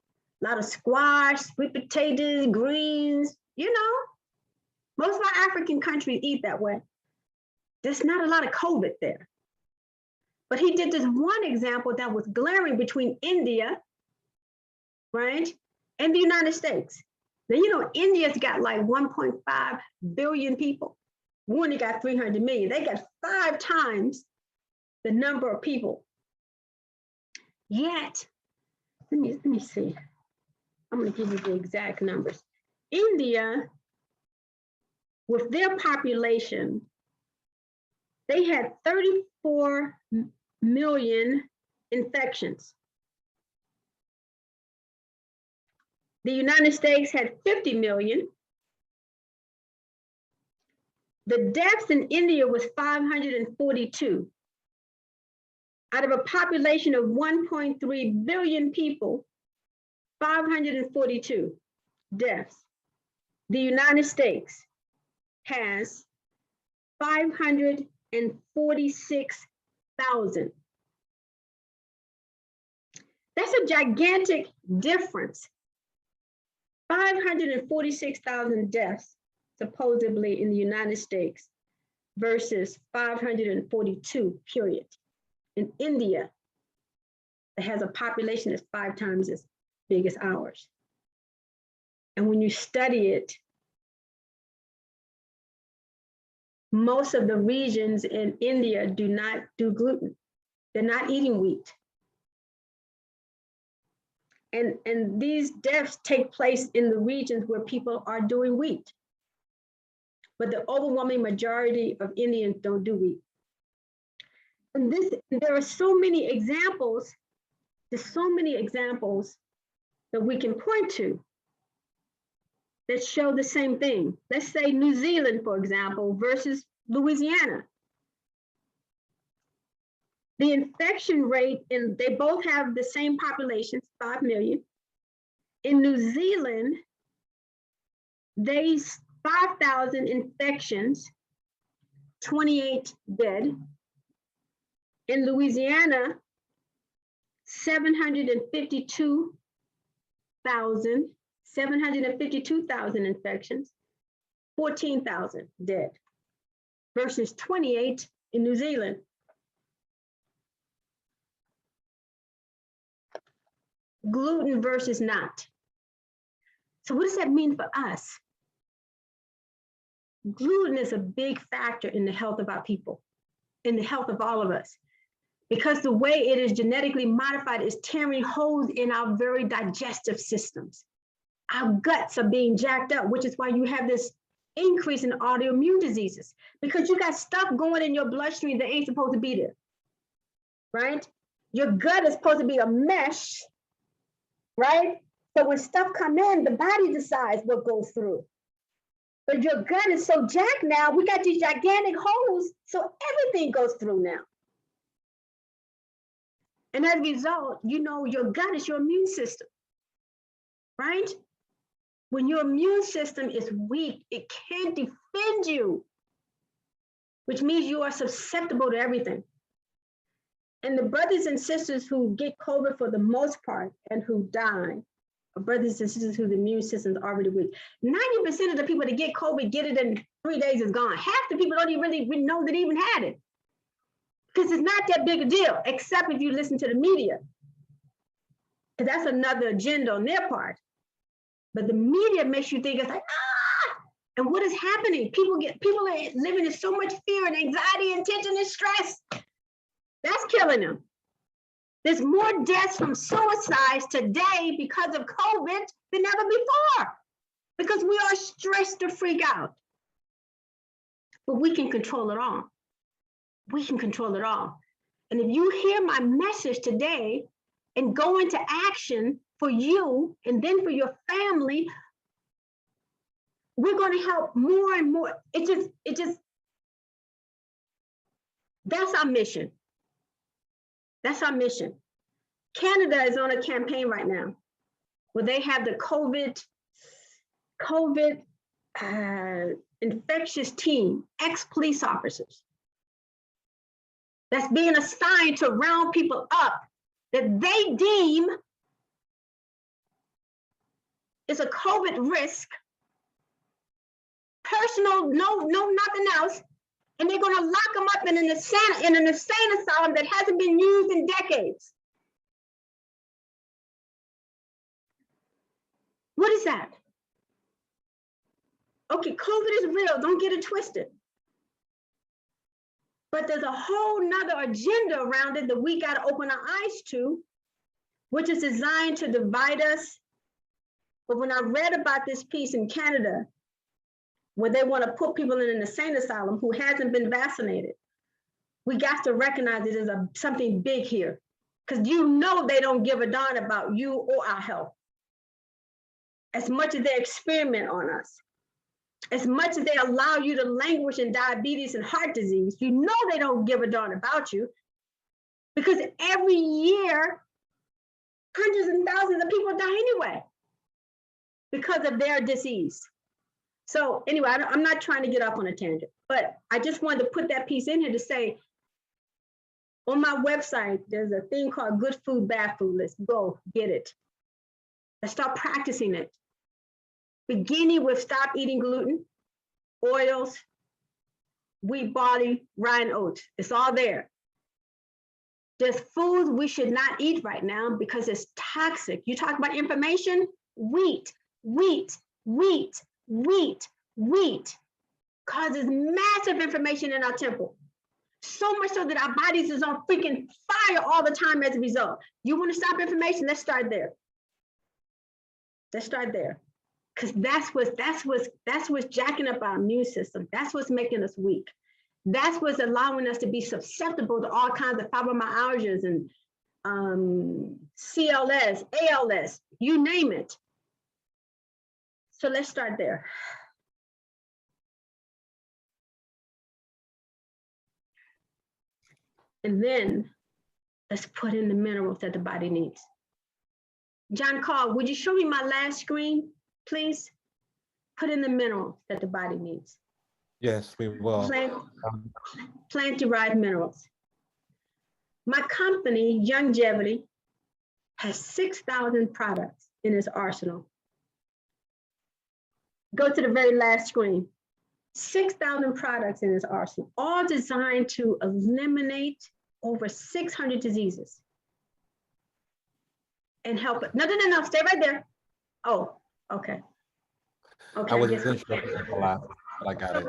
a lot of squash, sweet potatoes, greens, you know, most of our African countries eat that way. There's not a lot of COVID there. But he did this one example that was glaring between India, right, and the United States. Now, you know, India's got like 1.5 billion people. We only got 300 million. They got 5 times the number of people. Yet, let me see. I'm going to give you the exact numbers. India, with their population, they had 34 million infections. The United States had 50 million. The deaths in India was 542. Out of a population of 1.3 billion people, 542 deaths. The United States has 546,000. That's a gigantic difference. 546,000 deaths supposedly in the United States versus 542, period. In India, that has a population that's 5 times as big as ours. And when you study it, most of the regions in India do not do gluten. They're not eating wheat. And these deaths take place in the regions where people are doing wheat. But the overwhelming majority of Indians don't do wheat. And there are so many examples, there's so many examples that we can point to that show the same thing. Let's say New Zealand, for example, versus Louisiana. The infection rate, they both have the same population, 5 million. In New Zealand, 5,000 infections, 28 dead. In Louisiana, 752,000 infections, 14,000 dead, versus 28 in New Zealand. Gluten versus not. So what does that mean for us? Gluten is a big factor in the health of our people, in the health of all of us, because the way it is genetically modified is tearing holes in our very digestive systems. Our guts are being jacked up, which is why you have this increase in autoimmune diseases, because you got stuff going in your bloodstream that ain't supposed to be there, right? Your gut is supposed to be a mesh, right? So when stuff come in, the body decides what goes through. But your gut is so jacked now, we got these gigantic holes, so everything goes through now. And as a result, you know, your gut is your immune system, right? When your immune system is weak, it can't defend you, which means you are susceptible to everything. And the brothers and sisters who get COVID for the most part and who die are brothers and sisters whose immune system is already weak. 90% of the people that get COVID get it in 3 days, is gone. Half the people don't even really know that they even had it, because it's not that big a deal, except if you listen to the media, because that's another agenda on their part. But the media makes you think it's like, and what is happening? People are living in so much fear and anxiety and tension and stress. That's killing them. There's more deaths from suicides today because of COVID than ever before, because we are stressed to freak out. But we can control it all. We can control it all. And if you hear my message today and go into action for you and then for your family, we're going to help more and more. It just, that's our mission. That's our mission. Canada is on a campaign right now where they have the COVID infectious team, ex-police officers, that's being assigned to round people up that they deem is a COVID risk, personal, no, nothing else, and they're going to lock them up in an insane asylum that hasn't been used in decades. What is that? Okay, COVID is real, don't get it twisted. But there's a whole nother agenda around it that we got to open our eyes to, which is designed to divide us. But when I read about this piece in Canada, where they want to put people in an insane asylum who hasn't been vaccinated, we got to recognize that there's something big here. Because you know they don't give a darn about you or our health. As much as they experiment on us, as much as they allow you to languish in diabetes and heart disease, you know they don't give a darn about you, because every year, hundreds and thousands of people die anyway because of their disease. So anyway, I'm not trying to get off on a tangent, but I just wanted to put that piece in here to say, on my website, there's a thing called Good Food, Bad Food List. Go get it. Let's start practicing it. Beginning with stop eating gluten, oils, wheat, barley, rye, and oats. It's all there. There's foods we should not eat right now because it's toxic. You talk about information, wheat causes massive inflammation in our temple. So much so that our bodies is on freaking fire all the time as a result. You want to stop inflammation? Let's start there. Let's start there. Because that's what's jacking up our immune system. That's what's making us weak. That's what's allowing us to be susceptible to all kinds of fibromyalgias and CLS, ALS, you name it. So let's start there. And then let's put in the minerals that the body needs. John Carl, would you show me my last screen, please? Put in the minerals that the body needs. Yes, we will. Plant-derived minerals. My company, Youngevity, has 6,000 products in its arsenal. Go to the very last screen. 6,000 products in its arsenal, all designed to eliminate over 600 diseases and help it. No, stay right there. Oh, okay. Okay. I wasn't sure if it was allowed, but I got it.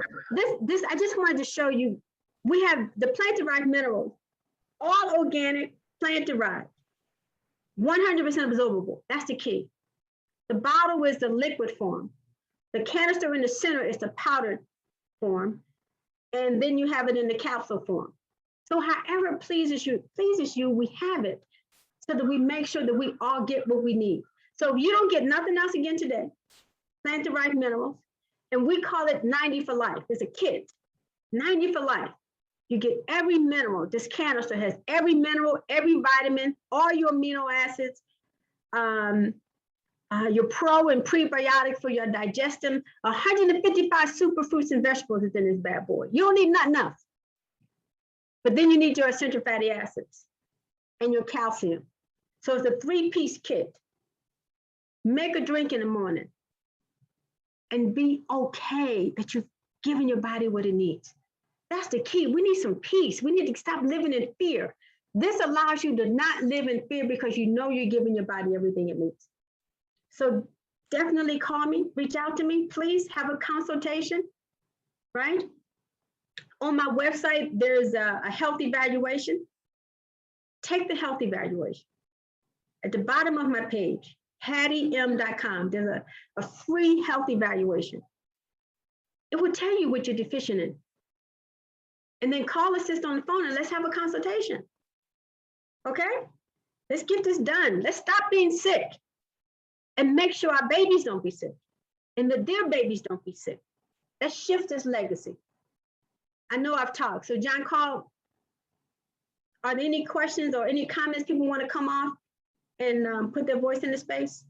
This, I just wanted to show you, we have the plant-derived minerals, all organic, plant-derived, 100% absorbable. That's the key. The bottle is the liquid form. The canister in the center is the powdered form. And then you have it in the capsule form. So however it pleases you, we have it so that we make sure that we all get what we need. So if you don't get nothing else again today, plant-derived minerals, and we call it 90 for life. It's a kit, 90 for life. You get every mineral. This canister has every mineral, every vitamin, all your amino acids, your pro and prebiotic for your digestion, 155 superfruits and vegetables is in this bad boy. You don't need nothing else. But then you need your essential fatty acids and your calcium. So it's a 3-piece kit. Make a drink in the morning and be okay that you've given your body what it needs. That's the key. We need some peace. We need to stop living in fear. This allows you to not live in fear because you know you're giving your body everything it needs. So definitely call me, reach out to me, please have a consultation, right? On my website, there's a health evaluation. Take the health evaluation. At the bottom of my page, HattieM.com, there's a free health evaluation. It will tell you what you're deficient in. And then call Assist on the phone and let's have a consultation. Okay? Let's get this done. Let's stop being sick. and make sure our babies don't be sick and that their babies don't be sick. Let's shift this legacy. I know I've talked. So John Carl, are there any questions or any comments people want to come off and put their voice in the space?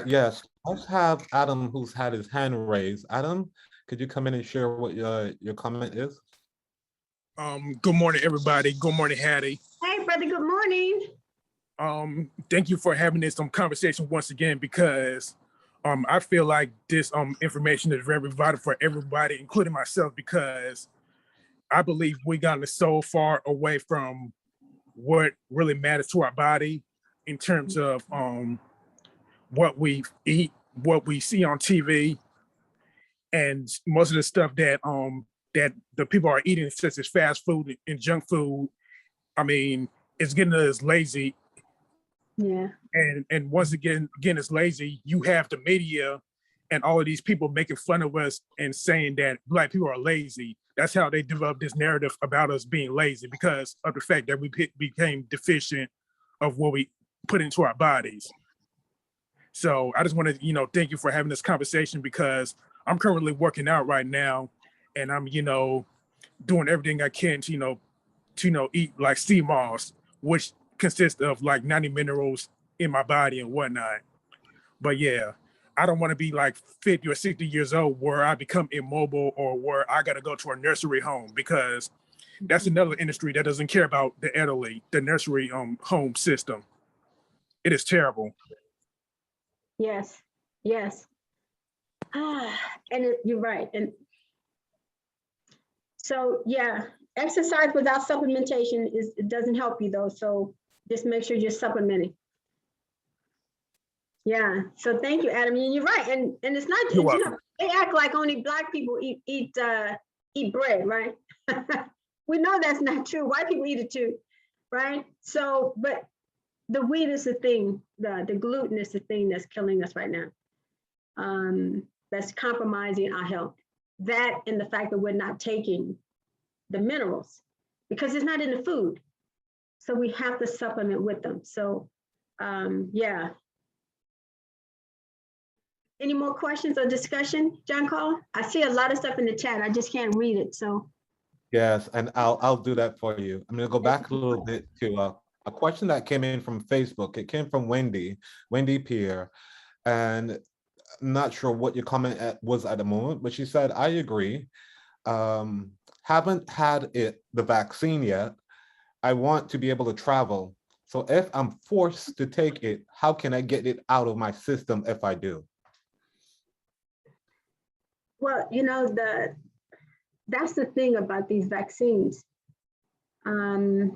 Yes, let's have Adam, who's had his hand raised. Adam, could you come in and share what your comment is? Good morning, everybody. Good morning, Hattie. Hey, brother, good morning. Thank you for having this conversation once again, because I feel like this information is very vital for everybody, including myself, because I believe we gotten so far away from what really matters to our body in terms of what we eat, what we see on TV, and most of the stuff that that the people are eating, such as fast food and junk food. I mean, it's getting us lazy. Yeah. And once again, it's lazy. You have the media and all of these people making fun of us and saying that Black people are lazy. That's how they developed this narrative about us being lazy, because of the fact that we became deficient of what we put into our bodies. So I just want to, thank you for having this conversation, because I'm currently working out right now, and I'm, doing everything I can to, eat like sea moss, which consists of like 90 minerals in my body and whatnot. But yeah, I don't want to be like 50 or 60 years old where I become immobile or where I got to go to a nursery home, because that's another industry that doesn't care about the elderly, the nursery home system. It is terrible. Yes. Yes. You're right. And so, yeah, exercise without supplementation it doesn't help you though. So just make sure you're supplementing. Yeah. So thank you, Adam. And you're right. And it's not, they act like only Black people eat bread, right? We know that's not true. White people eat it too, right? So, but the wheat is the thing, the gluten is the thing that's killing us right now. That's compromising our health. That and the fact that we're not taking the minerals because it's not in the food. So we have to supplement with them. So yeah. Any more questions or discussion, John Carl? I see a lot of stuff in the chat. I just can't read it. So Yes, and I'll do that for you. I'm gonna go back a little bit to a question that came in from Facebook. It came from Wendy Pierre, and I'm not sure what your comment was at the moment, but she said, I agree. Haven't had the vaccine yet. I want to be able to travel. So if I'm forced to take it, how can I get it out of my system if I do? Well, that's the thing about these vaccines. There's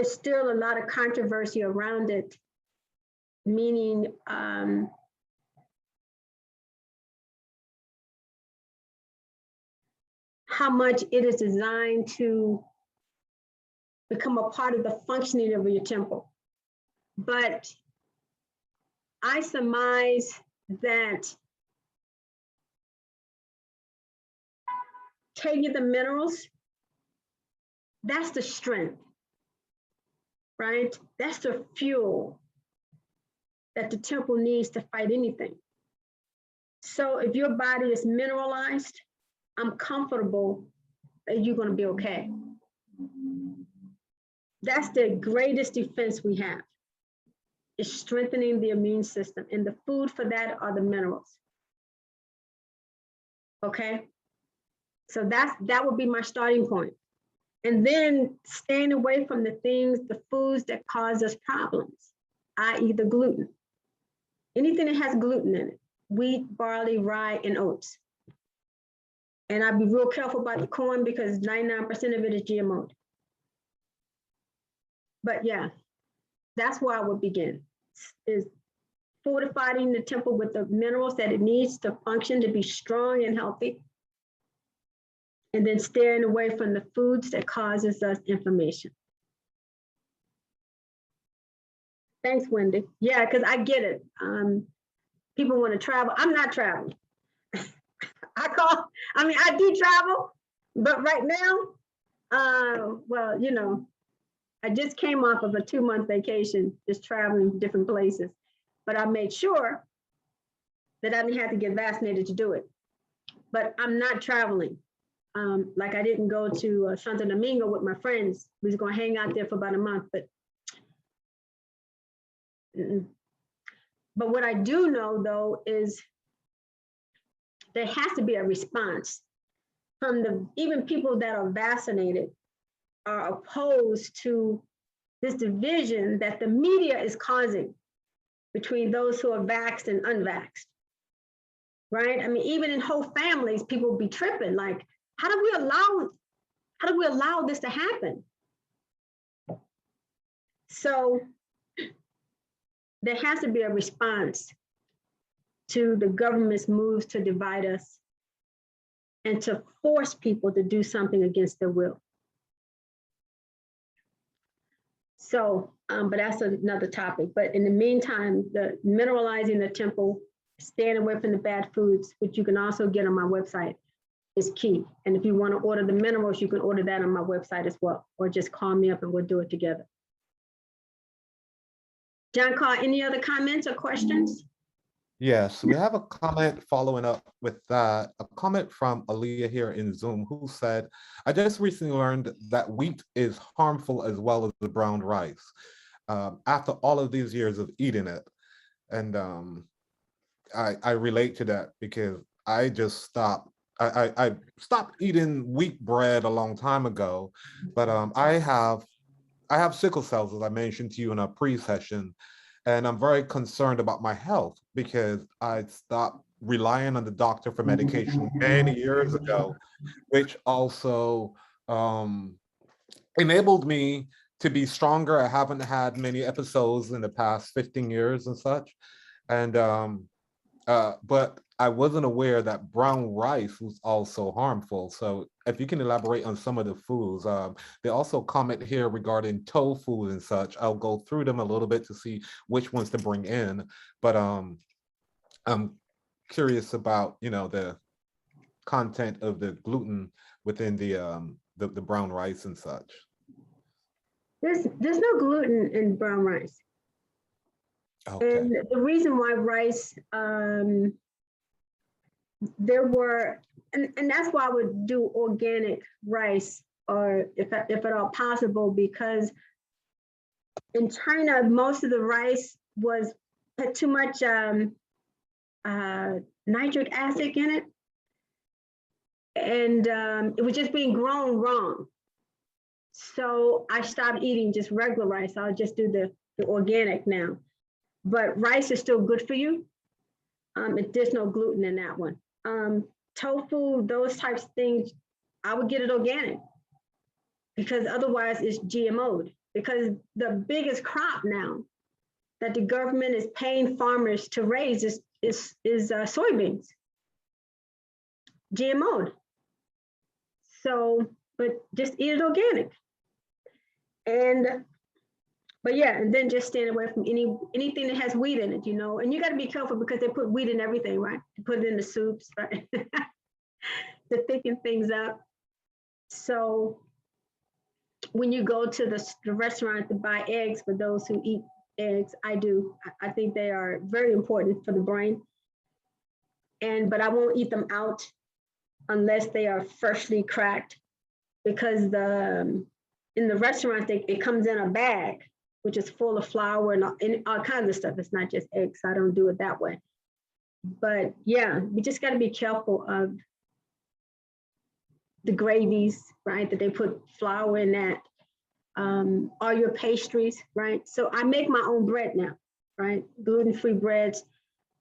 still a lot of controversy around it, meaning how much it is designed to become a part of the functioning of your temple. But I surmise that taking the minerals, that's the strength, right? That's the fuel that the temple needs to fight anything. So if your body is mineralized, I'm comfortable that you're going to be okay. That's the greatest defense we have, is strengthening the immune system. And the food for that are the minerals. Okay? So that would be my starting point. And then staying away from the foods that cause us problems, i.e. the gluten. Anything that has gluten in it, wheat, barley, rye, and oats. And I'd be real careful about the corn because 99% of it is GMO. But yeah, that's where I would begin, is fortifying the temple with the minerals that it needs to function, to be strong and healthy. And then steering away from the foods that causes us inflammation. Thanks, Wendy. Yeah, because I get it. People want to travel. I'm not traveling. I do travel, but right now, well, I just came off of a 2-month vacation, just traveling to different places. But I made sure that I didn't have to get vaccinated to do it. But I'm not traveling. Like I didn't go to Santo Domingo with my friends. We was gonna hang out there for about a month, but what I do know though is there has to be a response from even people that are vaccinated are opposed to this division that the media is causing between those who are vaxxed and unvaxxed, right? I mean, even in whole families, people be tripping like, how do we allow this to happen? So there has to be a response to the government's moves to divide us and to force people to do something against their will. So, but that's another topic. But in the meantime, the mineralizing the temple, staying away from the bad foods, which you can also get on my website, is key. And if you want to order the minerals, you can order that on my website as well, or just call me up and we'll do it together. John Carl, any other comments or questions? Yes, we have a comment following up with that, a comment from Aaliyah here in Zoom who said, I just recently learned that wheat is harmful as well as the brown rice after all of these years of eating it. And I relate to that because I just stopped. I stopped eating wheat bread a long time ago, but I have sickle cells, as I mentioned to you in a pre-session, and I'm very concerned about my health because I stopped relying on the doctor for medication many years ago, which also enabled me to be stronger. I haven't had many episodes in the past 15 years and such. And but I wasn't aware that brown rice was also harmful. So if you can elaborate on some of the foods. They also comment here regarding tofu and such. I'll go through them a little bit to see which ones to bring in. But I'm curious about, the content of the gluten within the brown rice and such. There's no gluten in brown rice. Okay. And the reason why rice, there were, and that's why I would do organic rice, or if at all possible, because in China, most of the rice had too much nitric acid in it. And it was just being grown wrong. So I stopped eating just regular rice. I'll just do the organic now. But rice is still good for you. There's no gluten in that one. Tofu, those types of things, I would get it organic because otherwise it's GMO'd. Because the biggest crop now that the government is paying farmers to raise is soybeans, GMO'd. So, but just eat it organic. But yeah, and then just stand away from anything that has wheat in it, and you got to be careful because they put wheat in everything, right? They put it in the soups, right? To thicken things up. So when you go to the restaurant to buy eggs, for those who eat eggs, I do. I think they are very important for the brain. But I won't eat them out unless they are freshly cracked, because in the restaurant, it comes in a bag, which is full of flour and all kinds of stuff. It's not just eggs. I don't do it that way. But yeah, we just got to be careful of the gravies, right? That they put flour in that. All your pastries, right? So I make my own bread now, right? Gluten-free breads.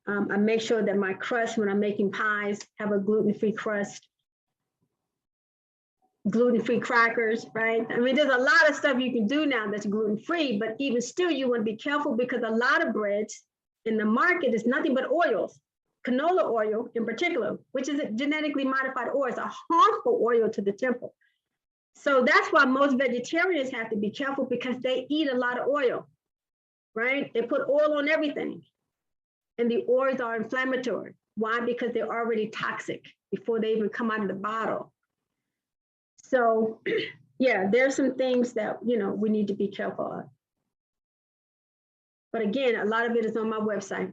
I make sure that my crust, when I'm making pies, have a gluten-free crust. Gluten-free crackers, right? I mean, there's a lot of stuff you can do now that's gluten-free, but even still, you want to be careful because a lot of breads in the market is nothing but oils. Canola oil in particular, which is a genetically modified oil, is a harmful oil to the temple. So that's why most vegetarians have to be careful, because they eat a lot of oil, right? They put oil on everything. And the oils are inflammatory. Why? Because they're already toxic before they even come out of the bottle. So yeah, there's some things that, you know, we need to be careful of. But again, a lot of it is on my website.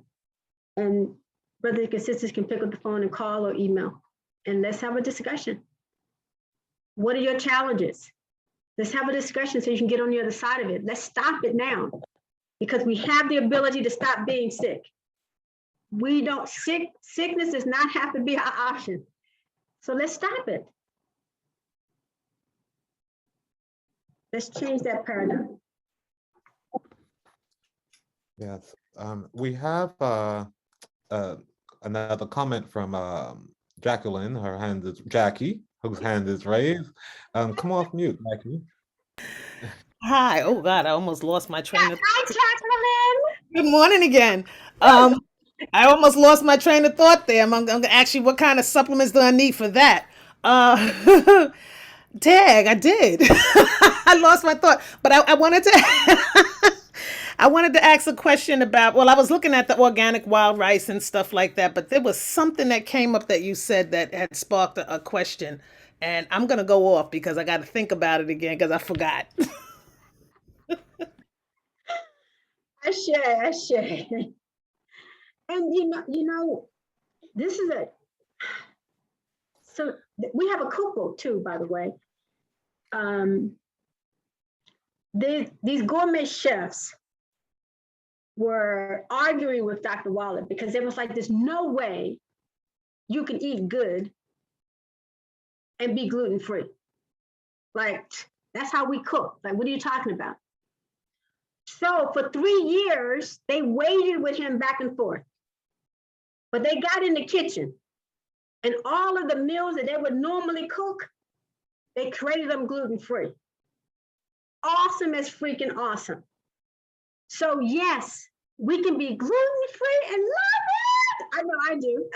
And brothers and sisters can pick up the phone and call or email. And let's have a discussion. What are your challenges? Let's have a discussion so you can get on the other side of it. Let's stop it now, because we have the ability to stop being sick. We don't, sickness does not have to be our option. So let's stop it. Let's change that paradigm. Yes, we have another comment from Jacqueline. Her hand is Jackie, whose hand is raised. Come off mute, Jackie. Hi. Oh God, I almost lost my train of. Hi, Jacqueline. Good morning again. I almost lost my train of thought there. I'm gonna ask you what kind of supplements do I need for that? Tag, I did. I lost my thought, but I wanted to. I wanted to ask a question about. Well, I was looking at the organic wild rice and stuff like that, but there was something that came up that you said that had sparked a question, and I'm gonna go off because I got to think about it again because I forgot. I share. And you know, this is so we have a cookbook too, by the way. These gourmet chefs were arguing with Dr. Wallet because it was like, there's no way you can eat good and be gluten-free. Like, that's how we cook. Like, what are you talking about? So for 3 years, they waited with him back and forth. But they got in the kitchen, and all of the meals that they would normally cook, they created them gluten-free. Awesome as freaking awesome. So yes, we can be gluten-free and love it. I know I do.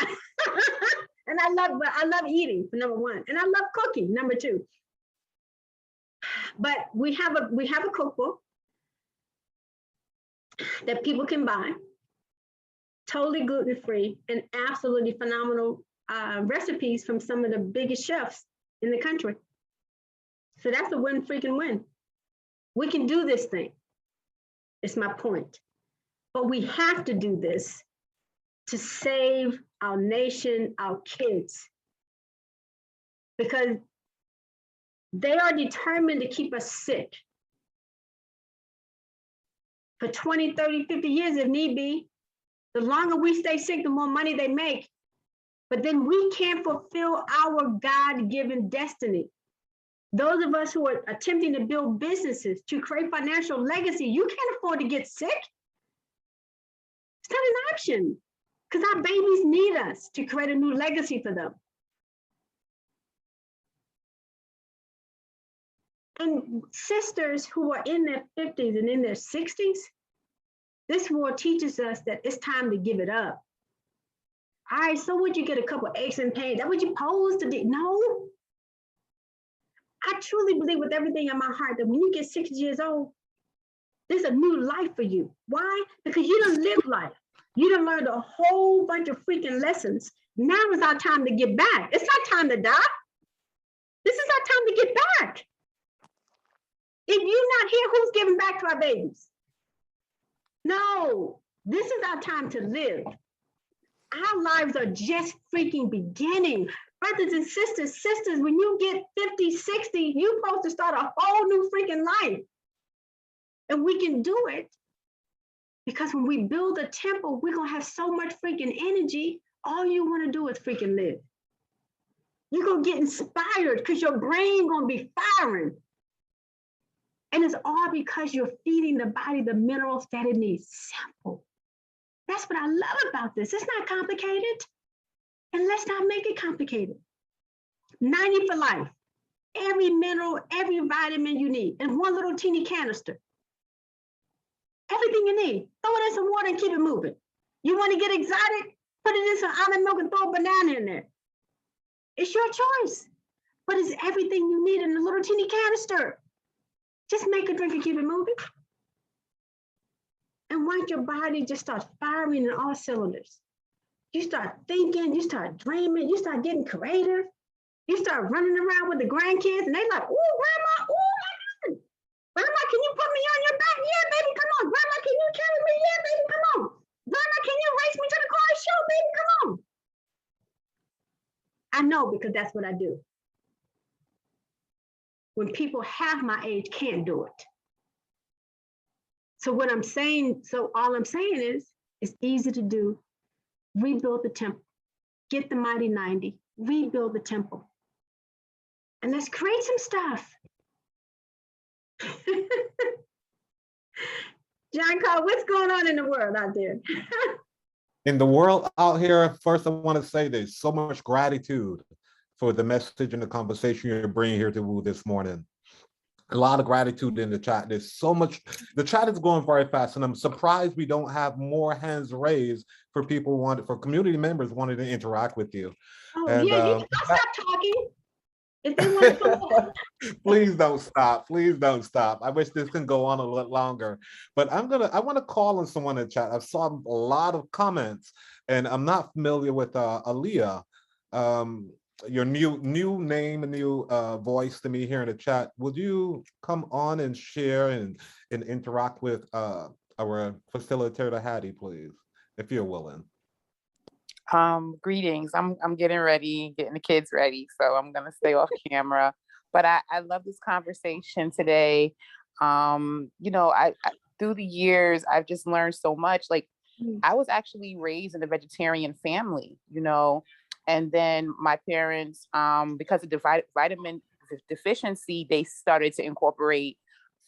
And I love eating, for number one. And I love cooking, number two. But we have a cookbook that people can buy, totally gluten-free, and absolutely phenomenal recipes from some of the biggest chefs in the country. So that's a win freaking win. We can do this thing. It's my point. But we have to do this to save our nation, our kids, because they are determined to keep us sick for 20, 30, 50 years if need be. The longer we stay sick, the more money they make. But then we can't fulfill our God-given destiny. Those of us who are attempting to build businesses, to create financial legacy, you can't afford to get sick. It's not an option, because our babies need us to create a new legacy for them. And sisters who are in their 50s and in their 60s, this war teaches us that it's time to give it up. All right, so would you get a couple aches and pains? That what you supposed to do? No. I truly believe with everything in my heart that when you get 60 years old, there's a new life for you. Why? Because you done lived life. You done learned a whole bunch of freaking lessons. Now is our time to get back. It's not time to die. This is our time to get back. If you're not here, who's giving back to our babies? No, this is our time to live. Our lives are just freaking beginning. Brothers and sisters, when you get 50, 60, you're supposed to start a whole new freaking life. And we can do it because when we build a temple, we're going to have so much freaking energy. All you want to do is freaking live. You're going to get inspired because your brain going to be firing. And it's all because you're feeding the body the minerals that it needs. Simple. That's what I love about this. It's not complicated. And let's not make it complicated. 90 for life. Every mineral, every vitamin you need in one little teeny canister. Everything you need. Throw it in some water and keep it moving. You want to get exotic? Put it in some almond milk and throw a banana in there. It's your choice. But it's everything you need in a little teeny canister. Just make a drink and keep it moving. And once your body just starts firing in all cylinders, you start thinking, you start dreaming, you start getting creative. You start running around with the grandkids and they like, oh, grandma, oh my God. Grandma, can you put me on your back? Yeah, baby, come on. Grandma, can you carry me? Yeah, baby, come on. Grandma, can you race me to the car show? Baby, come on. I know because that's what I do. When people half my age can't do it. So what I'm saying, so all I'm saying is, it's easy to do. Rebuild the temple. Get the mighty 90. Rebuild the temple. And let's create some stuff. John Carl, what's going on in the world out there? In the world out here, first I want to say there's so much gratitude for the message and the conversation you're bringing here to Woo this morning. A lot of gratitude in the chat. There's so much, the chat is going very fast, and I'm surprised we don't have more hands raised for people for community members wanting to interact with you. Oh, And yeah, I'll stop talking. If they want to come on. please don't stop. Please don't stop. I wish this can go on a little longer, but I want to call on someone in the chat. I've saw a lot of comments, and I'm not familiar with Aaliyah. Your new name and new voice to me here in the chat. Would you come on and share and interact with our facilitator Hattie, please, if you're willing? Greetings. I'm getting ready, getting the kids ready, so I'm gonna stay off camera. But I love this conversation today. You know, I through the years I've just learned so much. Like, I was actually raised in a vegetarian family, you know, and then my parents, because of vitamin deficiency, they started to incorporate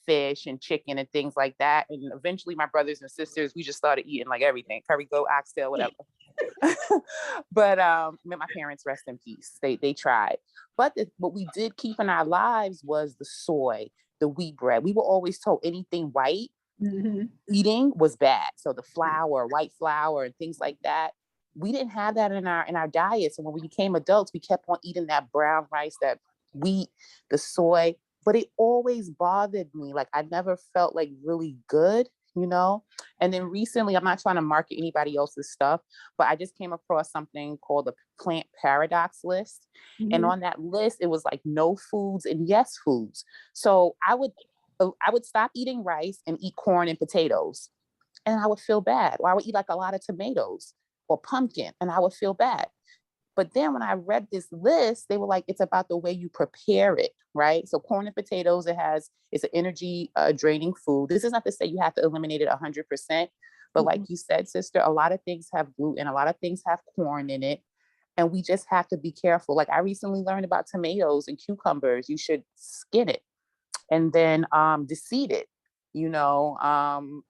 fish and chicken and things like that. And eventually my brothers and sisters, we just started eating like everything, curry goat, oxtail, whatever. But my parents, rest in peace, they tried. But what we did keep in our lives was the soy, the wheat bread. We were always told anything white eating was bad. So the flour, white flour and things like that, we didn't have that in our diets. And when we became adults, we kept on eating that brown rice, that wheat, the soy. But it always bothered me. Like, I never felt like really good, you know? And then recently, I'm not trying to market anybody else's stuff, but I just came across something called the Plant Paradox list. And on that list, it was like no foods and yes foods. So I would stop eating rice and eat corn and potatoes, and I would feel bad. Or I would eat like a lot of tomatoes or pumpkin, and I would feel bad. But then when I read this list, they were like, it's about the way you prepare it, right? So corn and potatoes, it's an energy draining food. This is not to say you have to eliminate it 100%, but like you said, sister, a lot of things have gluten, a lot of things have corn in it, and we just have to be careful. Like, I recently learned about tomatoes and cucumbers. You should skin it and then deseed it. You know,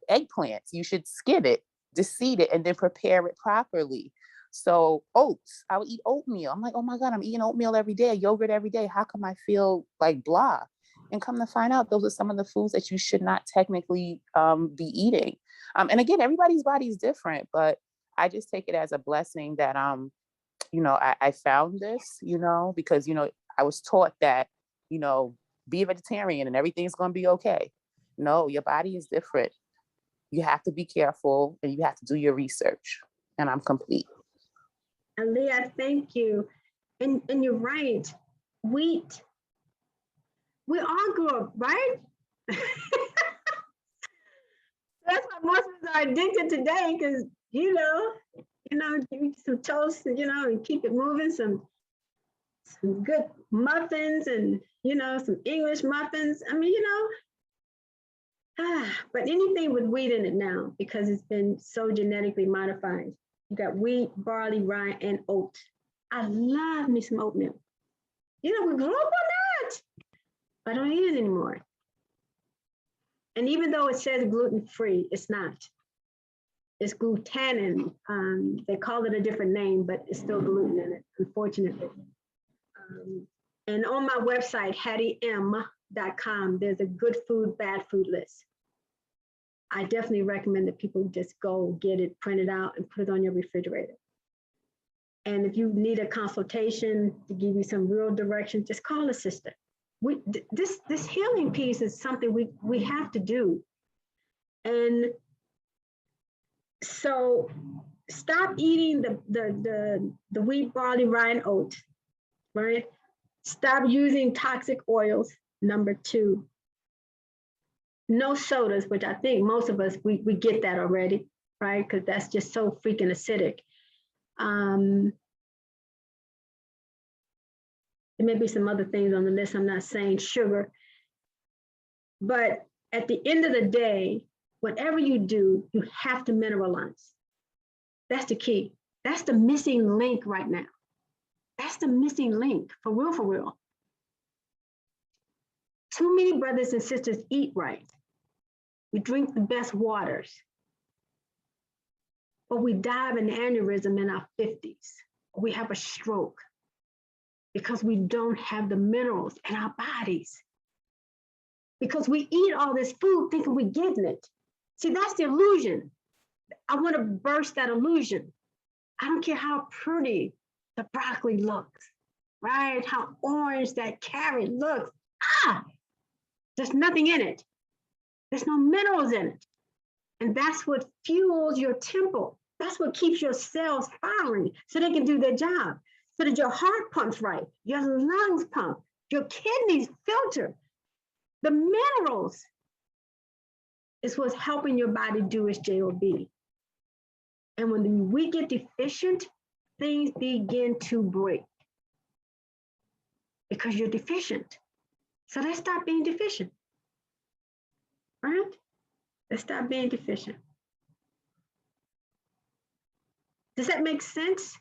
eggplants, you should skin it, deseed it, and then prepare it properly. So oats, I would eat oatmeal. I'm like, oh my God, I'm eating oatmeal every day, yogurt every day. How come I feel like blah? And come to find out, those are some of the foods that you should not technically be eating. And again, everybody's body is different, but I just take it as a blessing that, you know, I found this, you know, because, you know, I was taught that, you know, be a vegetarian and everything's going to be okay. No, your body is different. You have to be careful and you have to do your research. And I'm complete. Aaliyah, thank you. And you're right. Wheat. We all grew up, right? That's why most of us are addicted today, because you know, eat some toast, you know, and keep it moving. Some good muffins, and you know, some English muffins. I mean, you know, but anything with wheat in it now, because it's been so genetically modified. You got wheat, barley, rye, and oat. I love me some oatmeal. You know, we grew up on that. I don't eat it anymore. And even though it says gluten-free, it's not. It's glutenin. They call it a different name, but it's still gluten in it, unfortunately. And on my website, HattieM.com, there's a good food, bad food list. I definitely recommend that people just go get it printed out and put it on your refrigerator. And if you need a consultation to give you some real direction, just call a sister. This healing piece is something we have to do. And so stop eating the wheat, barley, rye, and oat, right? Stop using toxic oils. Number 2. No sodas, which I think most of us, we get that already, right? Because that's just so freaking acidic. There may be some other things on the list. I'm not saying sugar. But at the end of the day, whatever you do, you have to mineralize. That's the key. That's the missing link right now. That's the missing link, for real, for real. Too many brothers and sisters eat right. We drink the best waters. But we die of an aneurysm in our 50s. We have a stroke because we don't have the minerals in our bodies. Because we eat all this food thinking we're getting it. See, that's the illusion. I want to burst that illusion. I don't care how pretty the broccoli looks, right? How orange that carrot looks. There's nothing in it. There's no minerals in it. And that's what fuels your temple. That's what keeps your cells firing so they can do their job, so that your heart pumps right, your lungs pump, your kidneys filter. The minerals is what's helping your body do its job. And when we get deficient, things begin to break because you're deficient. So let's stop being deficient, right? Let's stop being deficient. Does that make sense?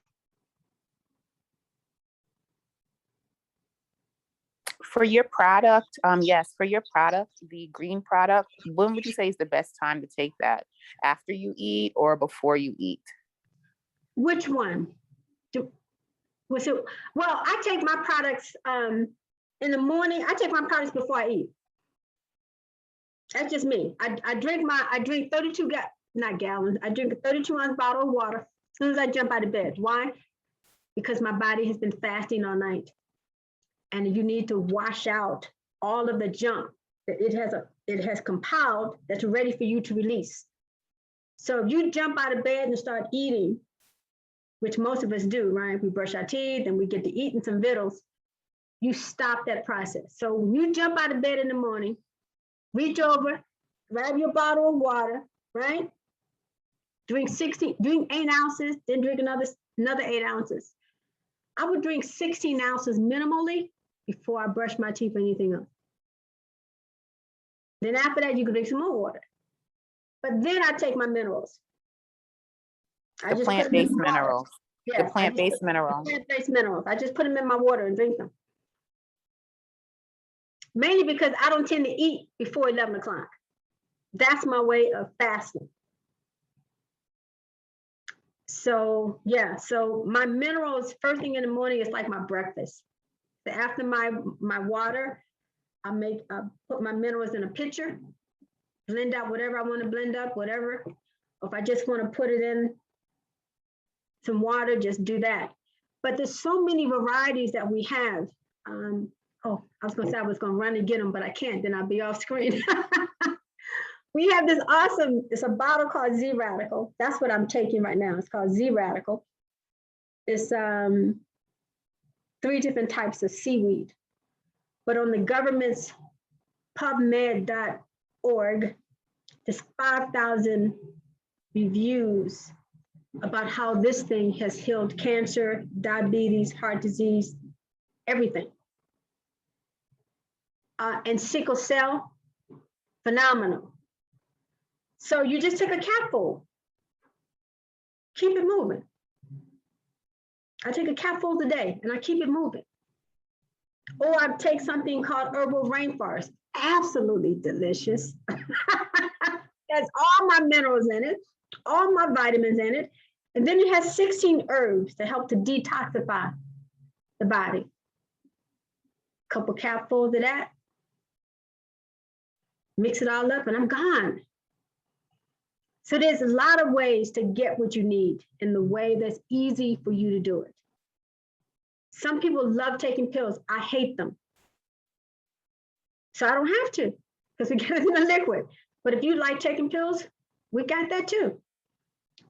For your product, yes, for your product, the green product, when would you say is the best time to take that? After you eat or before you eat? Which one? Well, I take my products in the morning. I take my products before I eat. That's just me. I drink 32 not gallons. I drink a 32-ounce bottle of water as soon as I jump out of bed. Why? Because my body has been fasting all night. And you need to wash out all of the junk that it has compiled that's ready for you to release. So if you jump out of bed and start eating, which most of us do, right? We brush our teeth and we get to eating some vittles, you stop that process. So when you jump out of bed in the morning, reach over, grab your bottle of water, right? Drink 8 ounces, then drink another 8 ounces. I would drink 16 ounces minimally before I brush my teeth or anything else. Then after that, you can drink some more water. But then I take my minerals. The plant-based minerals. Yeah, the plant-based minerals. Plant-based minerals. I just put them in my water and drink them. Mainly because I don't tend to eat before 11 o'clock. That's my way of fasting. So yeah, so my minerals first thing in the morning is like my breakfast. So after my water, I put my minerals in a pitcher, blend out whatever I want to blend up, whatever. Or if I just want to put it in some water, just do that. But there's so many varieties that we have. I was gonna say I was gonna run and get them, but I can't, then I'll be off screen. We have this awesome, it's a bottle called Z Radical. That's what I'm taking right now. It's called Z Radical. It's 3 different types of seaweed. But on the government's PubMed.org, there's 5,000 reviews about how this thing has healed cancer, diabetes, heart disease, everything. And sickle cell, phenomenal. So you just take a capful, keep it moving. I take a capful a day and I keep it moving. Or I take something called herbal rainforest, absolutely delicious. Has all my minerals in it, all my vitamins in it. And then it has 16 herbs to help to detoxify the body. Couple capfuls of that. Mix it all up and I'm gone. So there's a lot of ways to get what you need in the way that's easy for you to do it. Some people love taking pills. I hate them. So I don't have to because we get it in a liquid. But if you like taking pills, we got that too.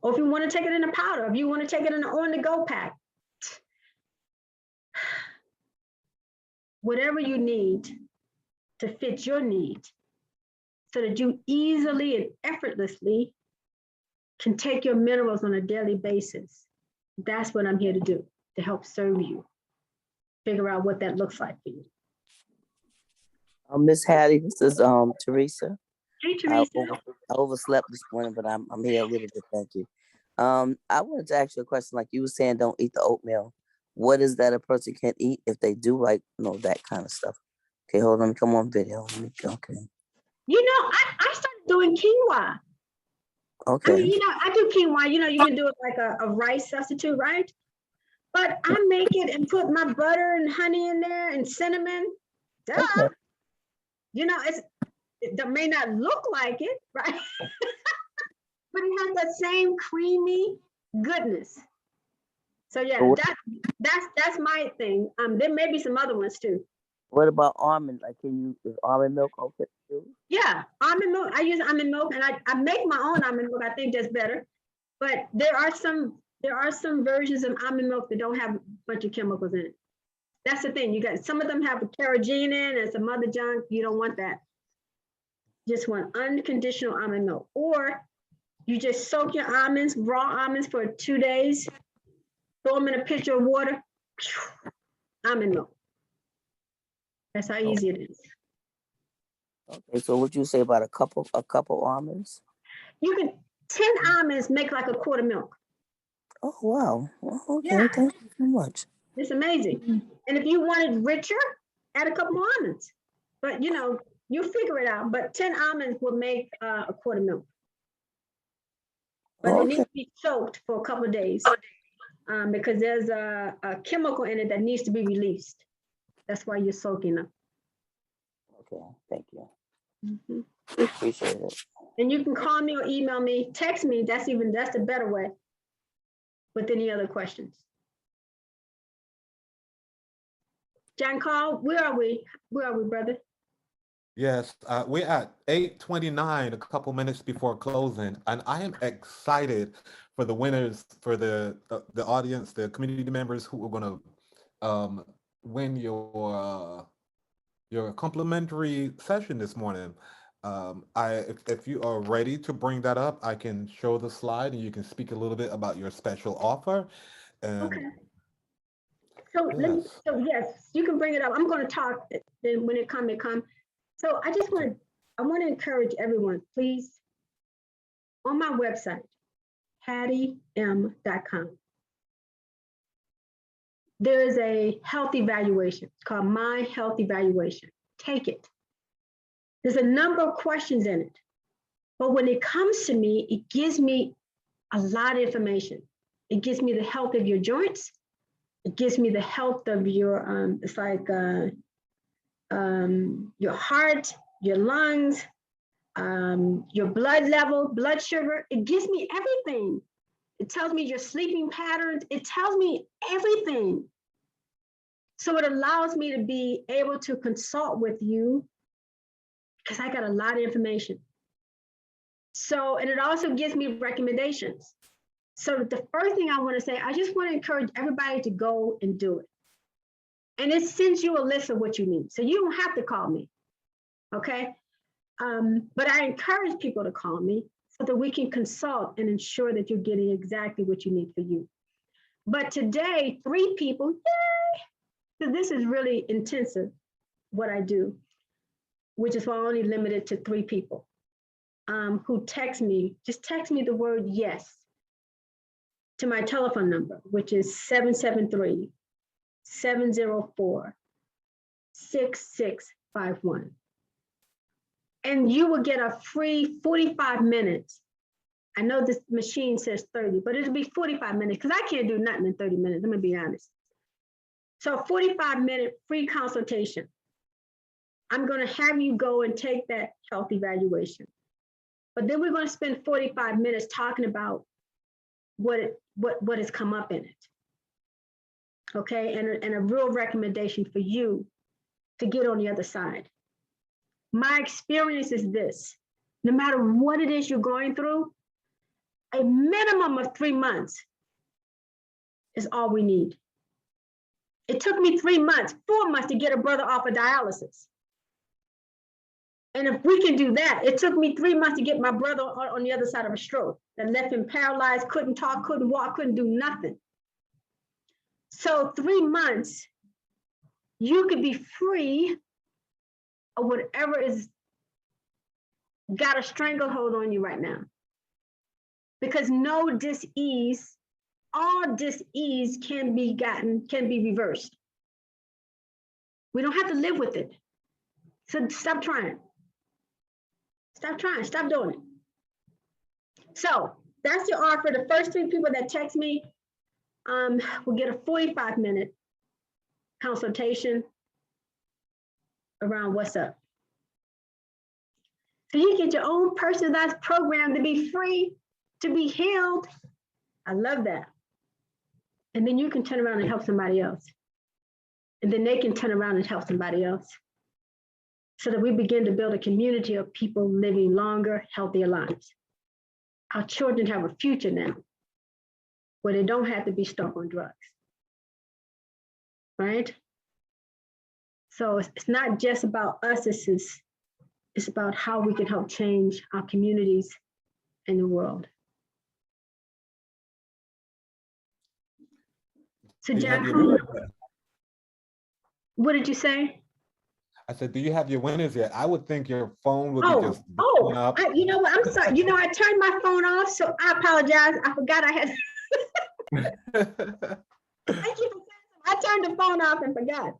Or if you want to take it in a powder, if you want to take it in an on-the-go pack. whatever you need to fit your need so that you easily and effortlessly can take your minerals on a daily basis. That's what I'm here to do, to help serve you. Figure out what that looks like for you. Miss Hattie, this is Teresa. Hey, I, Teresa. I overslept this morning, but I'm here a little bit. Thank you. I wanted to ask you a question. Like you were saying, don't eat the oatmeal. What is that a person can't eat if they do, like, that kind of stuff? Okay, hold on. Come on video. Okay. You know, I started doing quinoa. Okay. I mean, I do quinoa. You can do it like a rice substitute, right? But I make it and put my butter and honey in there and cinnamon. Duh. Okay. It may not look like it, right? But it has that same creamy goodness. So yeah, What- that's my thing. There may be some other ones too. What about almond? Like, is almond milk okay too? Yeah, almond milk. I use almond milk, and I make my own almond milk. I think that's better. But there are some versions of almond milk that don't have a bunch of chemicals in it. That's the thing. You got some of them have a carrageenan in and some other junk. You don't want that. Just want unconditional almond milk. Or you just soak your almonds, raw almonds, for 2 days. Throw them in a pitcher of water. Almond milk. That's how easy it is. Okay. So what you say about a couple almonds? You can 10 almonds make like a quart of milk. Oh wow. Well, okay. Yeah. Thank you so much. It's amazing. And if you want it richer, add a couple more almonds. But you figure it out. But 10 almonds will make a quart of milk. But it needs to be soaked for a couple of days because there's a chemical in it that needs to be released. That's why you're soaking them. Okay. Thank you. Mm-hmm. Appreciate it. And you can call me or email me, text me. That's the better way. With any other questions. John Carl, where are we? Where are we, brother? Yes, we're at 8:29, a couple minutes before closing, and I am excited for the winners, for the audience, the community members who are going to win your complimentary session this morning. If you are ready to bring that up, I can show the slide and you can speak a little bit about your special offer. And Okay. So yes. yes, you can bring it up. I'm going to talk. Then when it come. So I want to encourage everyone, please, on my website, HattieM.com. There is a health evaluation. It's called My Health Evaluation. Take it. There's a number of questions in it. But when it comes to me, it gives me a lot of information. It gives me the health of your joints. It gives me the health of your, your heart, your lungs, your blood level, blood sugar. It gives me everything. It tells me your sleeping patterns. It tells me everything. So it allows me to be able to consult with you because I got a lot of information. So, and it also gives me recommendations. So the first thing I want to say, I just want to encourage everybody to go and do it. And it sends you a list of what you need. So you don't have to call me, okay? But I encourage people to call me so that we can consult and ensure that you're getting exactly what you need for you. But today, 3 people, yay! So this is really intensive, what I do, which is why I'm only limited to 3 people who text me, just text me the word yes to my telephone number, which is 773-704-6651. And you will get a free 45 minutes. I know this machine says 30, but it'll be 45 minutes because I can't do nothing in 30 minutes, I'm gonna be honest. So 45-minute free consultation. I'm gonna have you go and take that health evaluation. But then we're gonna spend 45 minutes talking about what has come up in it. Okay, and a real recommendation for you to get on the other side. My experience is this: no matter what it is you're going through, a minimum of 3 months is all we need. It took me 3 months, 4 months to get a brother off of dialysis. And if we can do that, it took me 3 months to get my brother on the other side of a stroke that left him paralyzed, couldn't talk, couldn't walk, couldn't do nothing. So 3 months, you could be free of whatever is got a stranglehold on you right now. Because no dis-ease, all dis-ease can be reversed. We don't have to live with it. So stop trying. Stop trying, stop doing it. So that's the offer. The first 3 people that text me will get a 45-minute consultation around what's up. So you get your own personalized program to be free, to be healed. I love that. And then you can turn around and help somebody else. And then they can turn around and help somebody else. So that we begin to build a community of people living longer, healthier lives. Our children have a future now where they don't have to be stuck on drugs. Right? So it's not just about us, it's about how we can help change our communities and the world. So Jack, what did you say? I said, do you have your winners yet? I would think your phone would be just blowing up. You know what? I'm sorry. You know, I turned my phone off, so I apologize. I forgot I had. Thank you. I turned the phone off and forgot.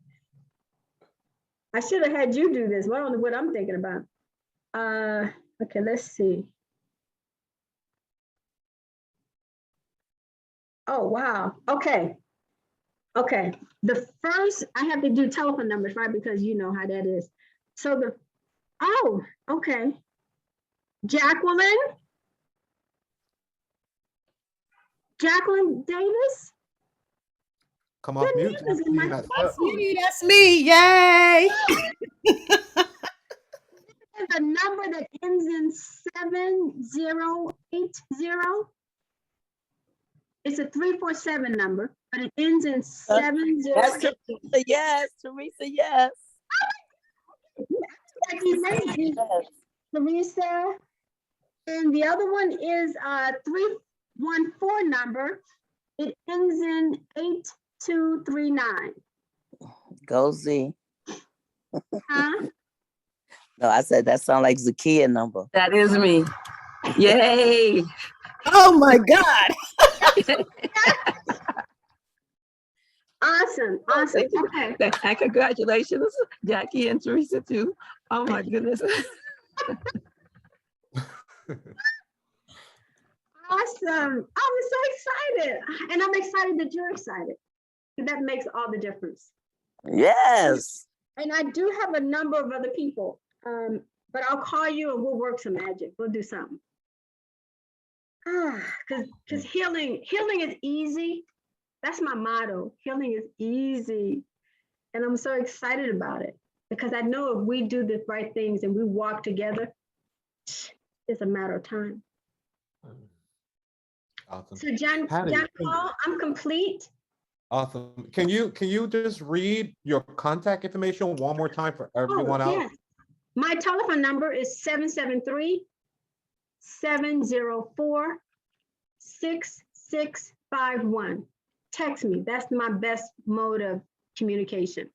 I should have had you do this. I don't know what I'm thinking about. Okay, let's see. Oh, wow. Okay. Okay. The first, I have to do telephone numbers, right? Because you know how that is. So okay. Jacqueline Davis? Come off mute. That's me. Yay. There's a number that ends in 7080. It's a 347 number, but it ends in 7080. That's Teresa, yes. Teresa, yes. Teresa. And the other one is a 314 number. It ends in 8239. Go Z. Huh? No, I said that sounds like Zakia number. That is me. Yay. Oh my God. Awesome. Okay. And congratulations, Jackie and Teresa too. Oh my goodness. Awesome. I'm so excited. And I'm excited that you're excited. That makes all the difference. Yes. And I do have a number of other people, but I'll call you and we'll work some magic. We'll do something. Because healing is easy. That's my motto. Healing is easy. And I'm so excited about it because I know if we do the right things and we walk together, it's a matter of time. Awesome. So John Paul, I'm complete. Awesome. Can you just read your contact information one more time for everyone else? Yes. My telephone number is 773-704-6651. Text me. That's my best mode of communication.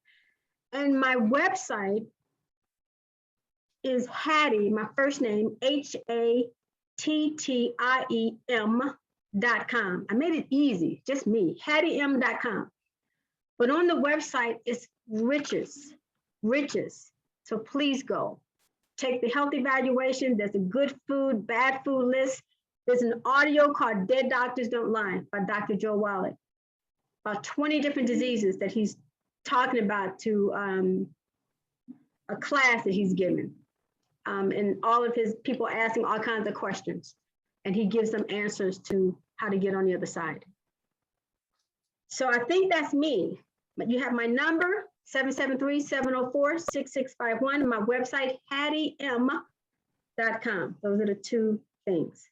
And my website is Hattie, my first name, HATTIEM.com. I made it easy, just me, HattieM.com. But on the website, it's riches. So please go. Take the health evaluation. There's a good food, bad food list. There's an audio called Dead Doctors Don't Lie by Dr. Joe Wallach. About 20 different diseases that he's talking about to a class that he's given. And all of his people asking all kinds of questions. And he gives them answers to how to get on the other side. So I think that's me. But you have my number, 773-704-6651, my website, HattieM.com. Those are the two things.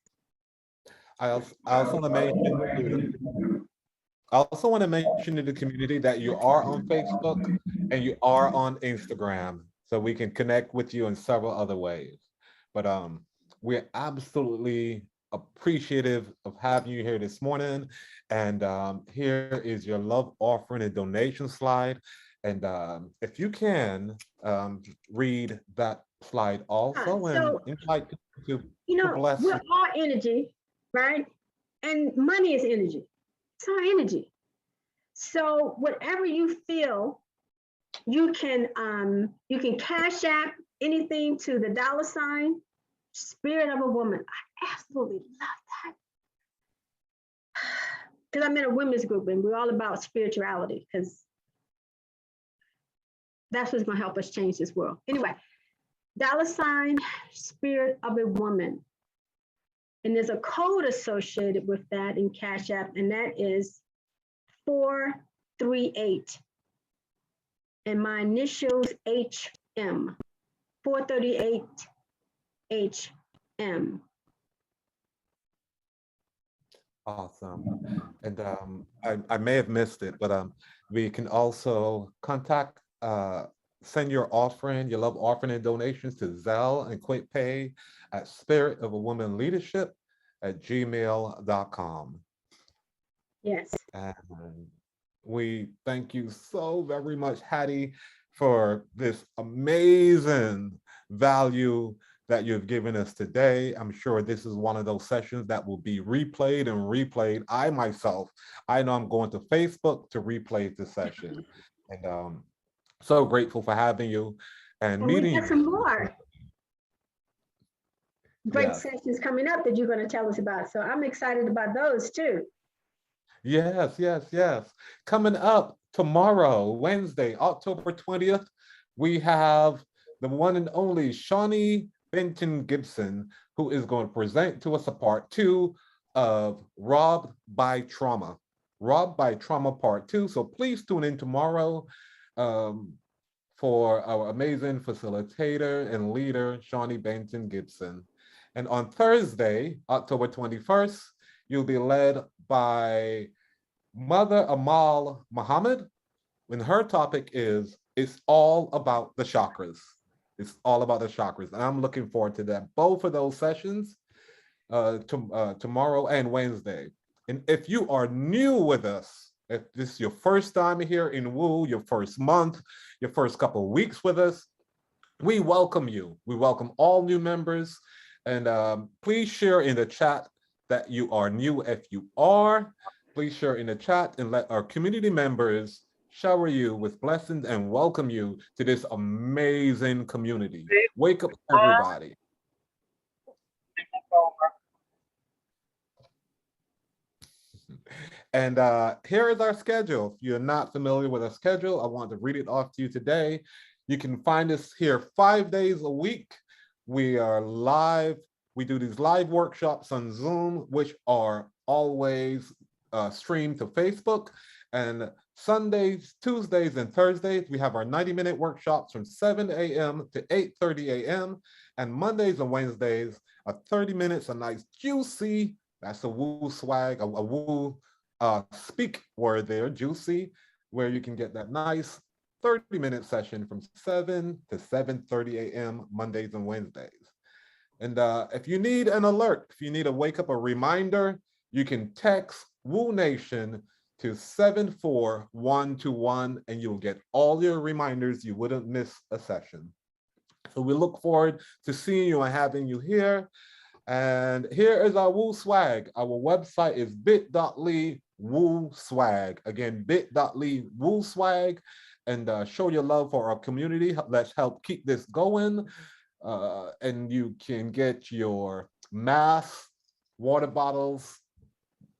I also want to mention I also want to mention to the community that you are on Facebook and you are on Instagram, so we can connect with you in several other ways. But we're absolutely appreciative of having you here this morning. And here is your love offering and donation slide. And if you can read that slide also and So, invite people to bless we're you. all energy, right? And money is energy. It's all energy. So whatever you feel, you can cash app anything to the $ Spirit of a Woman. I absolutely love that. Because I'm in a women's group and we're all about spirituality, because that's what's going to help us change this world. Anyway, $ Spirit of a Woman. And there's a code associated with that in Cash App, and that is 438. And my initials HM. 438 HM. Awesome. And I may have missed it, but we can also contact, send your offering, your love offering and donations to Zelle and QuickPay at spiritofawomaleadership@gmail.com. Yes. And we thank you so very much, Hattie, for this amazing value that you've given us today. I'm sure this is one of those sessions that will be replayed and replayed. I myself, I know I'm going to Facebook to replay the session. And so grateful for having you and And we meeting got you. some more great Yes. sessions coming up that you're going to tell us about. So I'm excited about those too. Yes, yes, yes. Coming up tomorrow, Wednesday, October 20th, we have the one and only Shawnee Benton Gibson, who is going to present to us a part 2 of Robbed by Trauma. Robbed by Trauma Part 2. So please tune in tomorrow for our amazing facilitator and leader, Shawnee Benton Gibson. And on Thursday, October 21st, you'll be led by Mother Amal Muhammad, when her topic is It's All About the Chakras. It's all about the chakras. And I'm looking forward to that. Both of those sessions tomorrow and Wednesday. And if you are new with us, if this is your first time here in Woo, your first month, your first couple of weeks with us, we welcome you. We welcome all new members. And please share in the chat that you are new. If you are, please share in the chat and let our community members shower you with blessings and welcome you to this amazing community. Wake up, everybody. And here is our schedule. If you're not familiar with our schedule, I want to read it off to you today. You can find us here 5 days a week. We are live. We do these live workshops on Zoom, which are always streamed to Facebook. And Sundays, Tuesdays, and Thursdays, we have our 90-minute workshops from 7 a.m. to 8:30 a.m. And Mondays and Wednesdays are 30 minutes, a nice juicy, that's a woo swag, a woo speak word there, juicy, where you can get that nice 30-minute session from 7 to 7:30 a.m. Mondays and Wednesdays. And if you need an alert, if you need a wake up, a reminder, you can text Woo Nation to 74121 and you'll get all your reminders. You wouldn't miss a session. So we look forward to seeing you and having you here. And here is our Woo Swag. Our website is bit.ly Woo Swag. Again, bit.ly Woo Swag. And show your love for our community. Let's help keep this going. And you can get your masks, water bottles.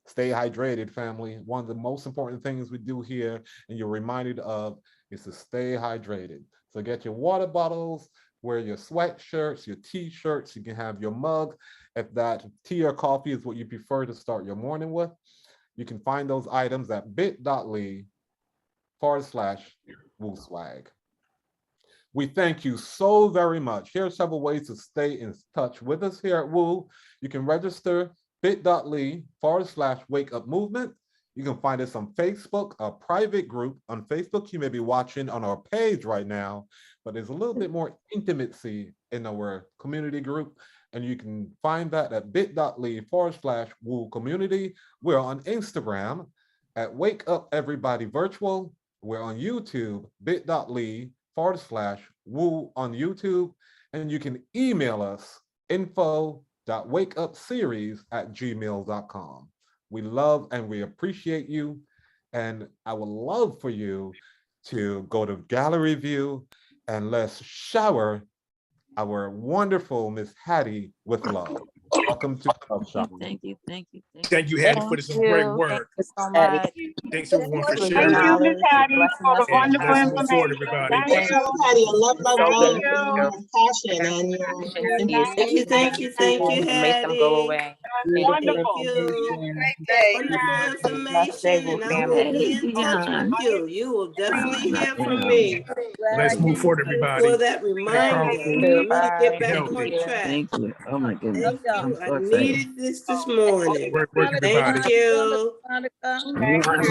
Stay hydrated, family. One of the most important things we do here and you're reminded of is to stay hydrated. So get your water bottles, wear your sweatshirts, your t-shirts. You can have your mug. If that tea or coffee is what you prefer to start your morning with, you can find those items at bit.ly/Woo Swag. We thank you so very much. Here are several ways to stay in touch with us here at Woo. You can register bit.ly/Wake Up Movement. You can find us on Facebook, a private group. On Facebook, you may be watching on our page right now, but there's a little bit more intimacy in our community group. And you can find that at bit.ly/Woo Community. We're on Instagram at Wake Up Everybody Virtual. We're on YouTube, bit.ly/Woo on YouTube. And you can email us info.wakeupseries@gmail.com. We love and we appreciate you. And I would love for you to go to gallery view and let's shower our wonderful Miss Hattie with love. Welcome to Club Shop. Thank you, thank you, thank you. Thank you, Hattie, for this Thank great you. work. Thank you so Hattie. much. Thanks everyone for For your sharing. Thank you, Miss knowledge, Hattie, blessing for the us with And wonderful let's knowledge. move forward, information. everybody. Thank Thank you. you. Hattie, I love, So love, good. love Thank you. your passion and your Efficiency Thank you, thank you, thank you, to make them go Hattie. away. Thank Thank you. Wonderful. you. Wonderful Blessed day, information, Woo and I will family. be in touch with you. You will definitely hear from Yeah. me. Glad Let's I move came forward, through. everybody. For that Stay reminder, powerful, for me to get Bye. be back Thank on healthy. you. track. Thank you. Oh my goodness. Thank you. I'm I so excited. needed this morning. Work, Thank everybody. you. Thank you. Thank you.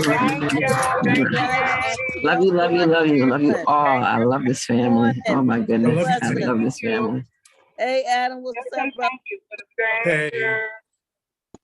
Thank you, Love you, love you, love you, love you all. I love this family. Oh my I goodness. love you I too. love this family. Hey, Adam, what's Just up, say bro? thank you for the Hey. stranger.